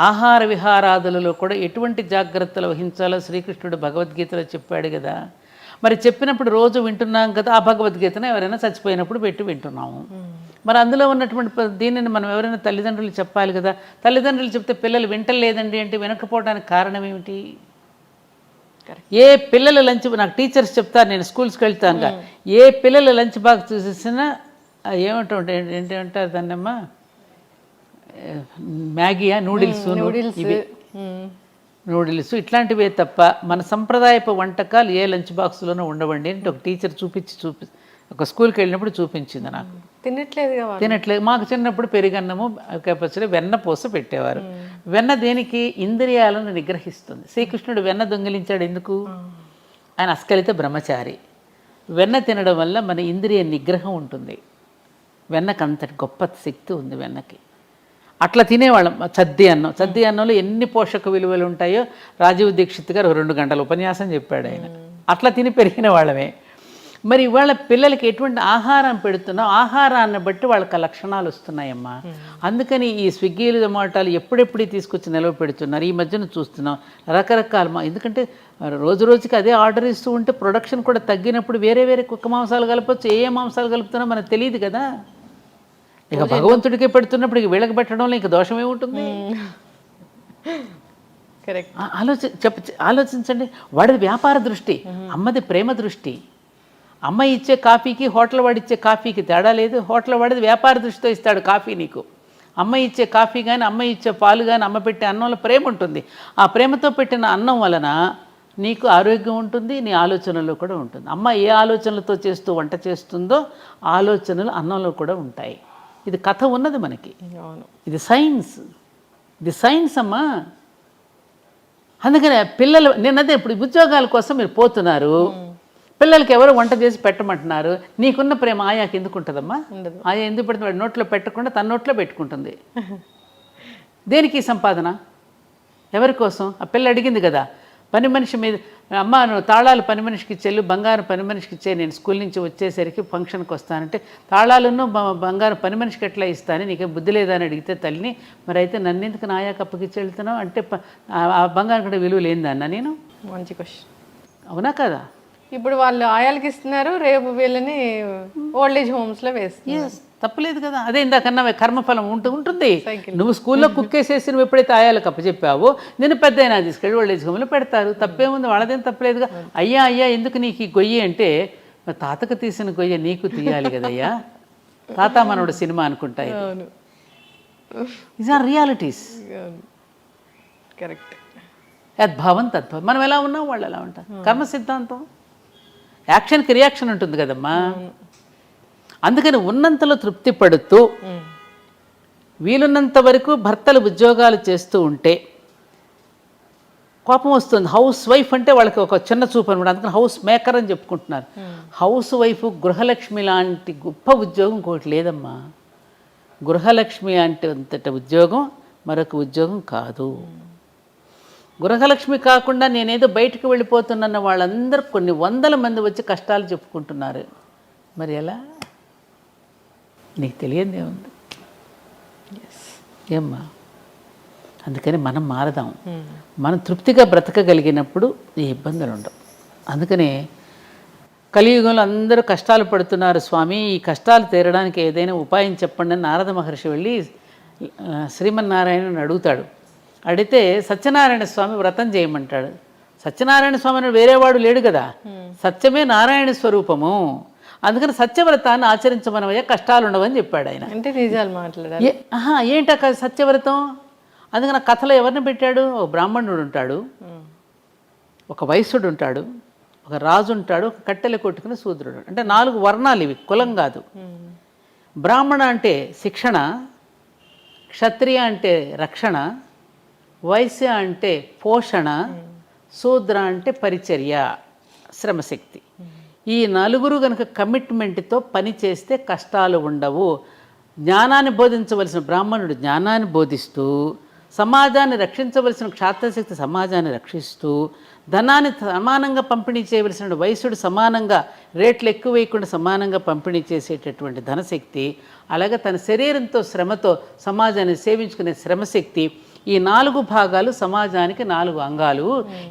ఆహార విహారాదులలో కూడా ఎటువంటి జాగ్రత్తలు వహించాలో శ్రీకృష్ణుడు భగవద్గీతలో చెప్పాడు కదా. మరి చెప్పినప్పుడు రోజు వింటున్నాం కదా, ఆ భగవద్గీతను ఎవరైనా చచ్చిపోయినప్పుడు పెట్టి వింటున్నాము. మరి అందులో ఉన్నటువంటి దీనిని మనం ఎవరైనా తల్లిదండ్రులు చెప్పాలి కదా. తల్లిదండ్రులు చెప్తే పిల్లలు వింటలేదండి అంటే వినకపోవడానికి కారణం ఏమిటి? ఏ పిల్లల లంచ్, నాకు టీచర్స్ చెప్తారు, నేను స్కూల్స్కి వెళ్తానుగా, ఏ పిల్లల లంచ్ బాక్స్ చూసేసినా ఏంటంటారు దాన్నమ్మా, మ్యాగీయా, నూడిల్స్ ఇవి నూడిల్స్ ఇట్లాంటివే తప్ప మన సంప్రదాయపు వంటకాలు ఏ లంచ్ బాక్స్లోనూ ఉండవండి అంటే ఒక టీచర్ ఒక స్కూల్కి వెళ్ళినప్పుడు చూపించింది నాకు. తినట్లేదు. మాకు చిన్నప్పుడు పెరుగన్నము, పచ్చడి, వెన్న పూస పెట్టేవారు. వెన్న దేనికి? ఇంద్రియాలను నిగ్రహిస్తుంది. శ్రీకృష్ణుడు వెన్న దొంగిలించాడు ఎందుకు? ఆయన అస్కలిత బ్రహ్మచారి. వెన్న తినడం వల్ల మన ఇంద్రియ నిగ్రహం ఉంటుంది. వెన్నకు అంతటి గొప్ప శక్తి ఉంది వెన్నకి. అట్లా తినేవాళ్ళం. చద్ది అన్నంలో ఎన్ని పోషక విలువలు ఉంటాయో రాజీవ్ దీక్షిత్ గారు 2 గంటల ఉపన్యాసం చెప్పాడు ఆయన. అట్లా తిని పెరిగిన వాళ్ళమే. మరి ఇవాళ పిల్లలకి ఎటువంటి ఆహారం పెడుతున్నాం, ఆహారాన్ని బట్టి వాళ్ళకి లక్షణాలు వస్తున్నాయమ్మా. అందుకని ఈ స్విగ్గీలు, జొమాటోలు ఎప్పుడెప్పుడు తీసుకొచ్చి నిలవ పెడుతున్నారు. ఈ మధ్యన చూస్తున్నాం రకరకాల, ఎందుకంటే రోజు రోజుకి అదే ఆర్డర్ ఇస్తూ ఉంటే ప్రొడక్షన్ కూడా తగ్గినప్పుడు వేరే వేరే కుక్క మాంసాలు కలపచ్చు. ఏ మాంసాలు కలుపుతున్నా మనకు తెలియదు కదా. ఇక భగవంతుడికి పెడుతున్నప్పుడు ఇక వీళ్ళకి పెట్టడంలో ఇంక దోషం ఏముంటుంది? ఆలోచించండి. వాడిది వ్యాపార దృష్టి, అమ్మది ప్రేమ దృష్టి. అమ్మ ఇచ్చే కాఫీకి హోటల్ వాడు ఇచ్చే కాఫీకి తేడా లేదు. హోటల్ వాడిది వ్యాపార దృష్టితో ఇస్తాడు కాఫీ నీకు. అమ్మ ఇచ్చే కాఫీ కానీ, అమ్మ ఇచ్చే పాలు కానీ, అమ్మ పెట్టే అన్నంలో ప్రేమ ఉంటుంది. ఆ ప్రేమతో పెట్టిన అన్నం వలన నీకు ఆరోగ్యం ఉంటుంది, నీ ఆలోచనలో కూడా ఉంటుంది. అమ్మ ఏ ఆలోచనలతో చేస్తూ వంట చేస్తుందో ఆలోచనలు అన్నంలో కూడా ఉంటాయి. ఇది కథ ఉన్నది మనకి. ఇది సైన్స్ అమ్మా. అందుకనే పిల్లలు, నేనదే ఇప్పుడు ఉద్యోగాల కోసం మీరు పోతున్నారు, పిల్లలకి ఎవరు వంట చేసి పెట్టమంటున్నారు. నీకున్న ప్రేమ ఆయాకి ఎందుకు ఉంటుందమ్మా? ఆయా ఎందుకు పెడుతుంది? వాడి నోట్లో పెట్టకుండా తన నోట్లో పెట్టుకుంటుంది. దేనికి సంపాదన? ఎవరి కోసం? ఆ పిల్ల అడిగింది కదా, పని మనిషి మీద, అమ్మ నువ్వు తాళాలు పని మనిషికి ఇచ్చేళ్ళు, బంగారం పని మనిషికి ఇచ్చే, నేను స్కూల్ నుంచి వచ్చేసరికి ఫంక్షన్కి వస్తానంటే తాళాలను బంగారం పని మనిషికి ఎట్లా ఇస్తాను, నీకేం బుద్ధి లేదా అని అడిగితే తల్లిని, మరి అయితే నన్ను ఎందుకు నాయాకి అప్పగిచ్చి వెళ్తున్నావు అంటే ఆ బంగారం కూడా విలువ లేదన్న. నేను మంచి క్వశ్చన్. అవునా కదా? ఇప్పుడు వాళ్ళు ఆయాలకి ఇస్తున్నారు, రేపు వీళ్ళని ఓల్డేజ్ హోమ్స్లో వేస్తున్నారు. తప్పలేదు కదా. అదే ఇందాకన్నా కర్మఫలం ఉంటుంది. నువ్వు స్కూల్లో కుక్కేసేసి నువ్వు ఎప్పుడైతే ఆయాలకు అప్పచెప్పావో నేను పెద్ద అయినా తీసుకెళ్ళి ఓల్డేజ్ హోమ్లో పెడతారు. తప్పేముంది? వాళ్ళదేం తప్పలేదుగా. అయ్యా ఎందుకు నీకు ఈ గొయ్యి అంటే, తాతకు తీసిన గొయ్య నీకు తీయాలి కదయ్యా. తాత మనోడు సినిమా అనుకుంటా. Is are realities. కరెక్ట్. యద్భావం తద్భావం. మనం ఎలా ఉన్నాం వాళ్ళు ఎలా ఉంటారు. కర్మ సిద్ధాంతం. యాక్షన్కి రియాక్షన్ ఉంటుంది కదమ్మా. అందుకని ఉన్నంతలో తృప్తి పడుతూ వీలున్నంత వరకు భర్తలు ఉద్యోగాలు చేస్తూ ఉంటే కోపం వస్తుంది. హౌస్ వైఫ్ అంటే వాళ్ళకి ఒక చిన్న చూపు అనమాట. అందుకని హౌస్ మేకర్ అని చెప్పుకుంటున్నారు. హౌస్ వైఫ్ గృహలక్ష్మి లాంటి గొప్ప ఉద్యోగం ఇంకోటి లేదమ్మా. గృహలక్ష్మి అంటే అంతటి ఉద్యోగం మరొక ఉద్యోగం కాదు. గృహలక్ష్మి కాకుండా నేనేదో బయటకు వెళ్ళిపోతున్న వాళ్ళందరూ కొన్ని వందల మంది వచ్చి కష్టాలు చెప్పుకుంటున్నారు. మరి ఎలా? నీకు తెలియదే ఉంది ఏమ్మా. అందుకని మనం మారదాం. మనం తృప్తిగా బ్రతకగలిగినప్పుడు ఈ ఇబ్బందులు ఉండవు. అందుకనే కలియుగంలో అందరూ కష్టాలు పడుతున్నారు స్వామి, ఈ కష్టాలు తీరడానికి ఏదైనా ఉపాయం చెప్పండి అని నారద మహర్షి వెళ్ళి శ్రీమన్నారాయణని అడుగుతాడు. అడిగితే సత్యనారాయణ స్వామి వ్రతం చేయమంటాడు. సత్యనారాయణ స్వామి అని వేరేవాడు లేడు కదా. సత్యమే నారాయణ స్వరూపము. అందుకని సత్యవ్రతాన్ని ఆచరించమనవయ్యా, కష్టాలు ఉండవని చెప్పాడు ఆయన. అంటే నిజాలు మాట్లాడారు. ఏంట సత్యవ్రతం? అందుకని కథలో ఎవరిని పెట్టాడు? ఒక బ్రాహ్మణుడు ఉంటాడు, ఒక వైశ్యుడు ఉంటాడు, ఒక రాజు ఉంటాడు, ఒక కట్టెలు కొట్టుకుని శూద్రుడు. అంటే 4 వర్ణాలు ఇవి, కులం కాదు. బ్రాహ్మణ అంటే శిక్షణ, క్షత్రియ అంటే రక్షణ, వైశ్య అంటే పోషణ, శూద్ర అంటే పరిచర్య, శ్రమశక్తి. ఈ 4 కనుక కమిట్మెంట్తో పని చేస్తే కష్టాలు ఉండవు. జ్ఞానాన్ని బోధించవలసిన బ్రాహ్మణుడు జ్ఞానాన్ని బోధిస్తూ, సమాజాన్ని రక్షించవలసిన క్షాత్రశక్తి సమాజాన్ని రక్షిస్తూ, ధనాన్ని సమానంగా పంపిణీ చేయవలసిన వైశ్యుడు సమానంగా రేట్లు ఎక్కువ వేయకుండా సమానంగా పంపిణీ చేసేటటువంటి ధనశక్తి, అలాగే తన శరీరంతో శ్రమతో సమాజాన్ని సేవించుకునే శ్రమశక్తి, ఈ 4 భాగాలు సమాజానికి 4 అంగాలు.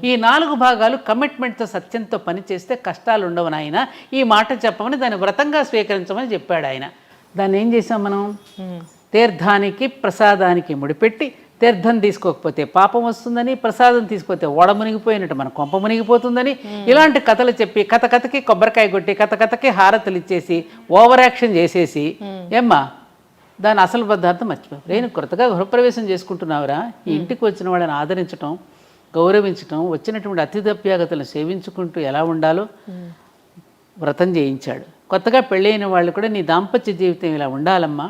ఈ 4 భాగాలు కమిట్మెంట్తో సత్యంతో పనిచేస్తే కష్టాలు ఉండవు నాయన, ఈ మాట చెప్పమని దాన్ని వ్రతంగా స్వీకరించమని చెప్పాడు ఆయన. దాన్ని ఏం చేసాం మనం? తీర్థానికి ప్రసాదానికి ముడిపెట్టి, తీర్థం తీసుకోకపోతే పాపం వస్తుందని, ప్రసాదం తీసుకోకపోతే ఓడ మునిగిపోయినట్టు మన కొంప మునిగిపోతుందని, ఇలాంటి కథలు చెప్పి కథకి కొబ్బరికాయ కొట్టి కథకి హారతులు ఇచ్చేసి ఓవర్ యాక్షన్ చేసేసి ఏమ్మా దాని అసలు పదార్థం మర్చిపోయి నేను కొత్తగా గృహప్రవేశం చేసుకుంటున్నావురా, ఈ ఇంటికి వచ్చిన వాళ్ళని ఆదరించటం, గౌరవించటం, వచ్చినటువంటి అతిథ్యాగతలను సేవించుకుంటూ ఎలా ఉండాలో వ్రతం చేయించాడు. కొత్తగా పెళ్ళైన వాళ్ళు కూడా నీ దాంపత్య జీవితం ఇలా ఉండాలమ్మా,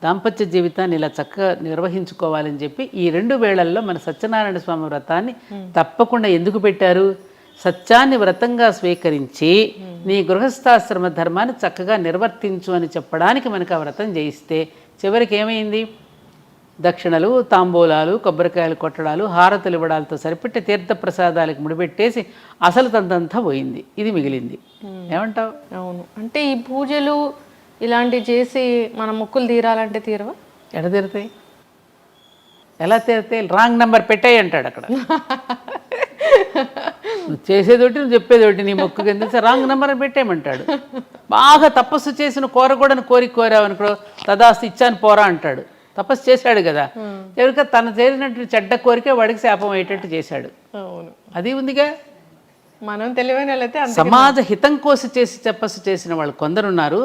దాంపత్య జీవితాన్ని ఇలా చక్కగా నిర్వహించుకోవాలని చెప్పి ఈ 2 వేళల్లో మన సత్యనారాయణ స్వామి వ్రతాన్ని తప్పకుండా ఎందుకు పెట్టారు? సత్యాన్ని వ్రతంగా స్వీకరించి నీ గృహస్థాశ్రమ ధర్మాన్ని చక్కగా నిర్వర్తించు అని చెప్పడానికి మనకు ఆ వ్రతం చేయిస్తే చివరికి ఏమైంది? దక్షిణలు, తాంబూలాలు, కొబ్బరికాయలు కొట్టడాలు, హారతులు ఇవ్వడాలతో సరిపెట్టి తీర్థప్రసాదాలకు ముడిపెట్టేసి అసలు తంతంతా పోయింది, ఇది మిగిలింది. ఏమంటావు? అవును, అంటే ఈ పూజలు ఇలాంటివి చేసి మన మొక్కులు తీరాలంటే తీరవా? ఎడ తీరుతాయి? ఎలా తీరుతాయి? రాంగ్ నెంబర్ పెట్టాయి అంటాడు అక్కడ. నువ్వు చేసేదోటి నువ్వు చెప్పేదోటి, నీ మొక్కు కింద రాంగ్ నెంబర్ పెట్టేయమంటాడు. బాగా తపస్సు చేసిన కోరకూడని కోరావనుకో తదాస్తు ఇచ్చాను పోరా అంటాడు. తపస్సు చేశాడు కదా, ఎవరికైనా తను చేసినట్టు చెడ్డ కోరిక వాడికి శాపం అయ్యేటట్టు చేశాడు. అవును, అది ఉందిగా. మనం తెలివైన వాళ్ళైతే సమాజ హితం కోసం చేసి తపస్సు చేసిన వాళ్ళు కొందరున్నారు,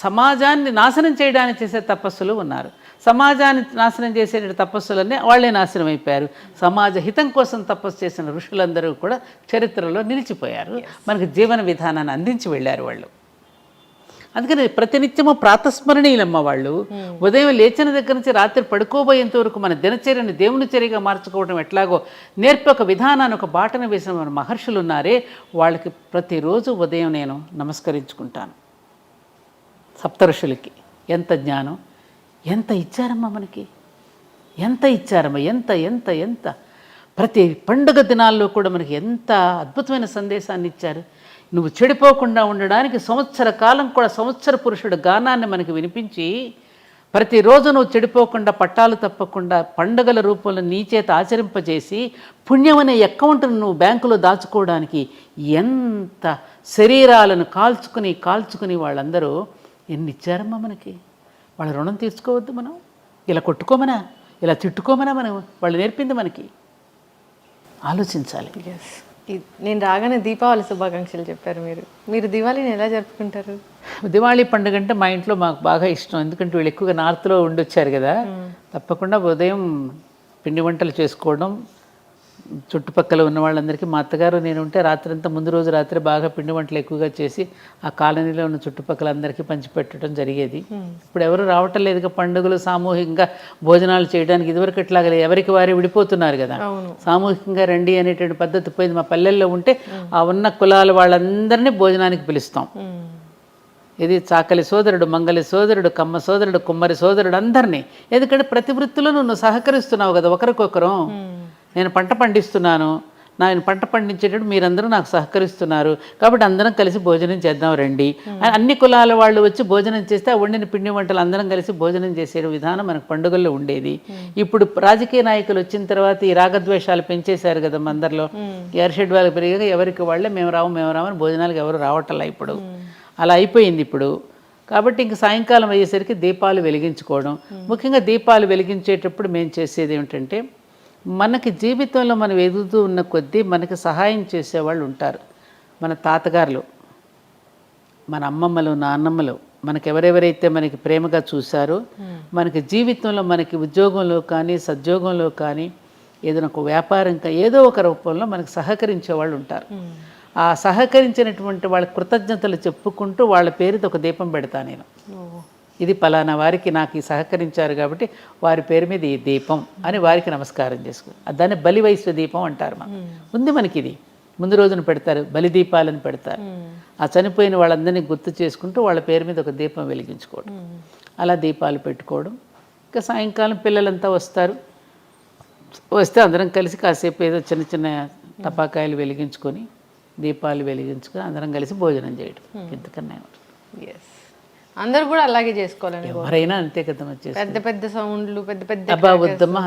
సమాజాన్ని నాశనం చేయడానికి చేసే తపస్సులు ఉన్నారు. సమాజాన్ని నాశనం చేసే తపస్సులన్నీ వాళ్ళే నాశనం అయిపోయారు. సమాజ హితం కోసం తపస్సు చేసిన ఋషులందరూ కూడా చరిత్రలో నిలిచిపోయారు, మనకు జీవన విధానాన్ని అందించి వెళ్ళారు వాళ్ళు. అందుకని ప్రతినిత్యము ప్రాతస్మరణీయులమ్మ వాళ్ళు. ఉదయం లేచిన దగ్గర నుంచి రాత్రి పడుకోబోయేంత వరకు మన దినచర్యని దేవుని చర్యగా మార్చుకోవడం ఎట్లాగో నేర్పి ఒక విధానాన్ని, ఒక బాటను వేసిన మన మహర్షులు ఉన్నారే, వాళ్ళకి ప్రతిరోజు ఉదయం నేను నమస్కరించుకుంటాను. సప్తఋషులకి ఎంత జ్ఞానం, ఎంత ఇచ్చారమ్మా మనకి, ఎంత ఇచ్చారమ్మా, ఎంత ఎంత ఎంత ప్రతి పండుగ దినాల్లో కూడా మనకి ఎంత అద్భుతమైన సందేశాన్ని ఇచ్చారు. నువ్వు చెడిపోకుండా ఉండడానికి సంవత్సర కాలం కూడా సంవత్సర పురుషుడు గానాన్ని మనకి వినిపించి ప్రతిరోజు నువ్వు చెడిపోకుండా, పట్టాలు తప్పకుండా పండుగల రూపంలో నీ చేత ఆచరింపజేసి పుణ్యం అనే అకౌంట్ను నువ్వు బ్యాంకులో దాచుకోవడానికి ఎంత శరీరాలను కాల్చుకుని వాళ్ళందరూ ఎన్ని ఇచ్చారమ్మా మనకి. వాళ్ళ రుణం తీర్చుకోవద్దు మనం? ఇలా కొట్టుకోమనా, ఇలా తిట్టుకోమనా మనం? వాళ్ళు నేర్పింది మనకి. ఆలోచించాలి. నేను రాగానే దీపావళి శుభాకాంక్షలు చెప్పారు మీరు దివాళీని ఎలా జరుపుకుంటారు? దివాళీ పండుగ అంటే మా ఇంట్లో మాకు బాగా ఇష్టం, ఎందుకంటే వీళ్ళు ఎక్కువగా నార్త్లో ఉండొచ్చారు కదా. తప్పకుండా ఉదయం పిండి వంటలు చేసుకోవడం, చుట్టుపక్కల ఉన్న వాళ్ళందరికీ, మా అత్తగారు నేను ఉంటే రాత్రంతా ముందు రోజు రాత్రి బాగా పిండి వంటలు ఎక్కువగా చేసి ఆ కాలనీలో ఉన్న చుట్టుపక్కల అందరికీ పంచిపెట్టడం జరిగేది. ఇప్పుడు ఎవరు రావటం లేదుగా పండుగలు సామూహికంగా భోజనాలు చేయడానికి. ఇదివరకు ఇట్లాగ ఎవరికి వారే విడిపోతున్నారు కదా, సామూహికంగా రండి అనేటువంటి పద్ధతి పోయింది. మా పల్లెల్లో ఉంటే ఆ ఉన్న కులాల వాళ్ళందరినీ భోజనానికి పిలుస్తాం. ఇది చాకలి సోదరుడు, మంగలి సోదరుడు, కమ్మ సోదరుడు, కుమ్మరి సోదరుడు అందరినీ. ఎందుకంటే ప్రతి వృత్తిలో నువ్వు సహకరిస్తున్నావు కదా ఒకరికొకరు. నేను పంట పండిస్తున్నాను, నేను పంట పండించేటప్పుడు మీరందరూ నాకు సహకరిస్తున్నారు, కాబట్టి అందరం కలిసి భోజనం చేద్దాం రండి. అన్ని కులాల వాళ్ళు వచ్చి భోజనం చేస్తే ఆ వండిన పిండి వంటలు అందరం కలిసి భోజనం చేసే విధానం మనకు పండుగల్లో ఉండేది. ఇప్పుడు రాజకీయ నాయకులు వచ్చిన తర్వాత ఈ రాగద్వేషాలు పెంచేశారు కదా అందరిలో. ఎర్షెడ్ వాళ్ళకి పెరిగాక ఎవరికి వాళ్ళే మేము రామని భోజనాలకు ఎవరు రావట్లా ఇప్పుడు. అలా అయిపోయింది ఇప్పుడు. కాబట్టి ఇంక సాయంకాలం అయ్యేసరికి దీపాలు వెలిగించుకోవడం. ముఖ్యంగా దీపాలు వెలిగించేటప్పుడు మేము చేసేది ఏమిటంటే, మనకి జీవితంలో మనం ఎదుగుతూ ఉన్న కొద్దీ మనకి సహాయం చేసేవాళ్ళు ఉంటారు. మన తాతగారులు, మన అమ్మమ్మలు, నాన్నమ్మలు మనకి ఎవరెవరైతే మనకి ప్రేమగా చూశారో, మనకి జీవితంలో మనకి ఉద్యోగంలో కానీ సద్యోగంలో కానీ ఏదైనా ఒక వ్యాపారం ఏదో ఒక రూపంలో మనకు సహకరించే వాళ్ళు ఉంటారు. ఆ సహకరించినటువంటి వాళ్ళ కృతజ్ఞతలు చెప్పుకుంటూ వాళ్ళ పేరుతో ఒక దీపం పెడతా నేను. ఇది పలానా వారికి నాకు ఈ సహకరించారు కాబట్టి వారి పేరు మీద ఈ దీపం అని వారికి నమస్కారం చేసుకో. దాన్ని బలివైశ్వ దీపం అంటారు. ఉంది మనకి ఇది. ముందు రోజున పెడతారు, బలి దీపాలను పెడతారు. ఆ చనిపోయిన వాళ్ళందరినీ గుర్తు చేసుకుంటూ వాళ్ళ పేరు మీద ఒక దీపం వెలిగించుకోవడం, అలా దీపాలు పెట్టుకోవడం. ఇంకా సాయంకాలం పిల్లలంతా వస్తే అందరం కలిసి కాసేపు ఏదో చిన్న చిన్న టపాకాయలు వెలిగించుకొని, దీపాలు వెలిగించుకొని అందరం కలిసి భోజనం చేయడం. ఇంతకన్నా. ఎస్, అందరూ కూడా అలాగే చేసుకోవాలని ఎవరైనా అంతే కదా వచ్చేసి పెద్ద పెద్ద సౌండ్లు పెద్ద పెద్ద అబ్బా వద్దమ్మా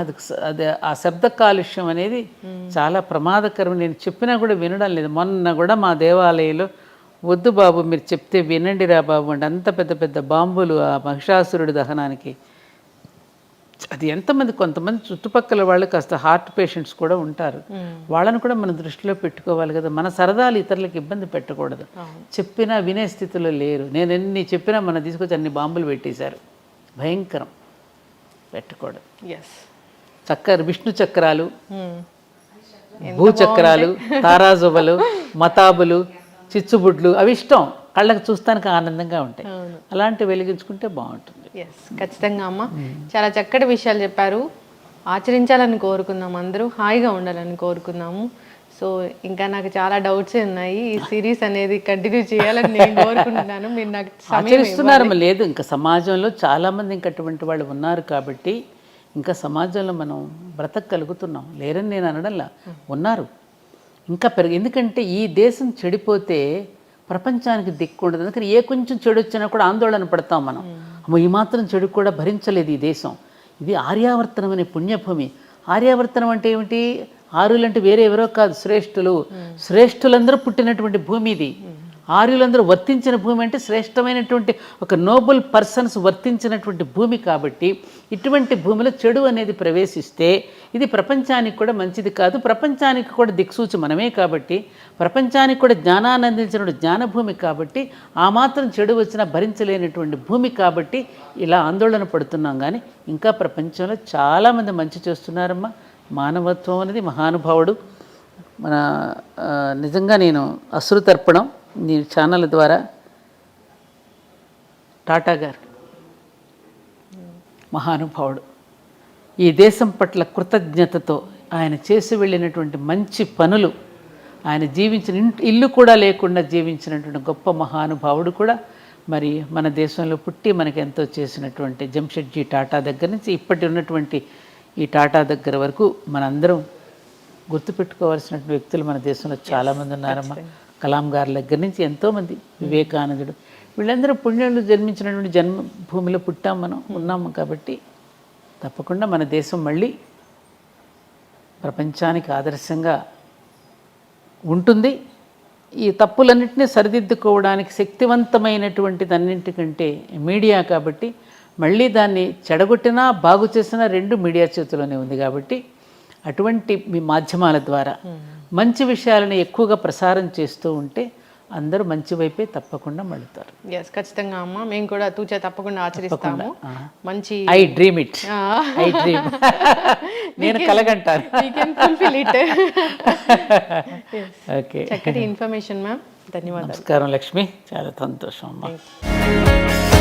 అది ఆ శబ్ద కాలుష్యం అనేది చాలా ప్రమాదకరం. నేను చెప్పినా కూడా వినడం లేదు. మొన్న కూడా మా దేవాలయంలో వద్దు బాబు మీరు చెప్తే వినండి రా బాబు అంటే అంత పెద్ద పెద్ద బాంబులు ఆ మహిషాసురుడి దహనానికి. అది ఎంతమంది, కొంతమంది చుట్టుపక్కల వాళ్ళు కాస్త హార్ట్ పేషెంట్స్ కూడా ఉంటారు, వాళ్ళని కూడా మనం దృష్టిలో పెట్టుకోవాలి కదా. మన సరదాలు ఇతరులకు ఇబ్బంది పెట్టకూడదు. చెప్పినా వినే స్థితిలో లేరు. నేను ఎన్ని చెప్పినా మనం తీసుకొచ్చి అన్ని బాంబులు పెట్టేశారు. భయంకరం, పెట్టకూడదు. చక్కర విష్ణు చక్రాలు, భూచక్రాలు, తారాజువలు, మతాబులు, చిచ్చుబుడ్లు అవి ఇష్టం, కళ్ళకు చూస్తానికి ఆనందంగా ఉంటాయి. అలాంటివి వెలిగించుకుంటే బాగుంటుంది. ఖచ్చితంగా అమ్మ, చాలా చక్కటి విషయాలు చెప్పారు. ఆచరించాలని కోరుకుందాం, అందరూ హాయిగా ఉండాలని కోరుకుందాము. సో ఇంకా నాకు చాలా డౌట్స్ ఉన్నాయి. ఈ సిరీస్ అనేది కంటిన్యూ చేయాలని నేను కోరుకుంటున్నాను. మీరు నాకు ఆచరిస్తున్నారు లేదు, ఇంకా సమాజంలో చాలామంది ఇంకా అటువంటి వాళ్ళు ఉన్నారు కాబట్టి ఇంకా సమాజంలో మనం బ్రతకగలుగుతున్నాం. లేరని నేను అనడంలా, ఉన్నారు ఇంకా ఎందుకంటే ఈ దేశం చెడిపోతే ప్రపంచానికి దిక్కు ఉండదు. అందుకని ఏ కొంచెం చెడు వచ్చినా కూడా ఆందోళన పడతాం మనం. అమ్మో ఈ మాత్రం చెడు కూడా భరించలేదు ఈ దేశం. ఇది ఆర్యావర్తనం అనే పుణ్యభూమి. ఆర్యావర్తనం అంటే ఏమిటి? ఆర్యులు అంటే వేరే ఎవరో కాదు, శ్రేష్ఠులు. శ్రేష్ఠులందరూ పుట్టినటువంటి భూమి ఇది. ఆర్యులందరూ వర్తించిన భూమి అంటే శ్రేష్టమైనటువంటి ఒక నోబుల్ పర్సన్స్ వర్తించినటువంటి భూమి. కాబట్టి ఇటువంటి భూమిలో చెడు అనేది ప్రవేశిస్తే ఇది ప్రపంచానికి కూడా మంచిది కాదు. ప్రపంచానికి కూడా దిక్సూచి మనమే కాబట్టి, ప్రపంచానికి కూడా జ్ఞానాన్ని అందించిన జ్ఞానభూమి కాబట్టి, ఆ మాత్రం చెడు వచ్చినా భరించలేనటువంటి భూమి కాబట్టి ఇలా ఆందోళన పడుతున్నాం. కానీ ఇంకా ప్రపంచంలో చాలామంది మంచి చేస్తున్నారమ్మా. మానవత్వం అనేది మహానుభావుడు. మన నిజంగా నేను అశ్రుతర్పణం నీ ఛానల్ ద్వారా టాటా గారు మహానుభావుడు. ఈ దేశం పట్ల కృతజ్ఞతతో ఆయన చేసి వెళ్ళినటువంటి మంచి పనులు, ఆయన జీవించిన ఇల్లు కూడా లేకుండా జీవించినటువంటి గొప్ప మహానుభావుడు కూడా మరి మన దేశంలో పుట్టి మనకి ఎంతో చేసినటువంటి జంషెడ్జీ టాటా దగ్గర నుంచి ఇప్పటి ఉన్నటువంటి ఈ టాటా దగ్గర వరకు మనందరం గుర్తుపెట్టుకోవాల్సినటువంటి వ్యక్తులు మన దేశంలో చాలామంది ఉన్నారమ్మా. కలాం గారి దగ్గర నుంచి ఎంతోమంది, వివేకానందుడు, వీళ్ళందరూ పుణ్యులు జన్మించినటువంటి జన్మభూమిలో పుట్టాం, మనం ఉన్నాము. కాబట్టి తప్పకుండా మన దేశం మళ్ళీ ప్రపంచానికి ఆదర్శంగా ఉంటుంది. ఈ తప్పులన్నింటినీ సరిదిద్దుకోవడానికి శక్తివంతమైనటువంటిది అన్నింటికంటే మీడియా. కాబట్టి మళ్ళీ దాన్ని చెడగొట్టినా బాగు చేసినా రెండు మీడియా చేతిలోనే ఉంది. కాబట్టి అటువంటి మీ మాధ్యమాల ద్వారా మంచి విషయాలను ఎక్కువగా ప్రసారం చేస్తూ ఉంటే అందరూ మంచి వైపే తప్పకుండా మళ్ళుతారు. ఖచ్చితంగా అమ్మ, మేము కూడా తూచా తప్పకుండా ఆచరిస్తాము. మంచి I dream it, I dream, నేను కలగంటాను. చక్కటి ఇన్ఫర్మేషన్ మ్యామ్, ధన్యవాదాలు. నమస్కారం లక్ష్మి, చాలా సంతోషం అమ్మా.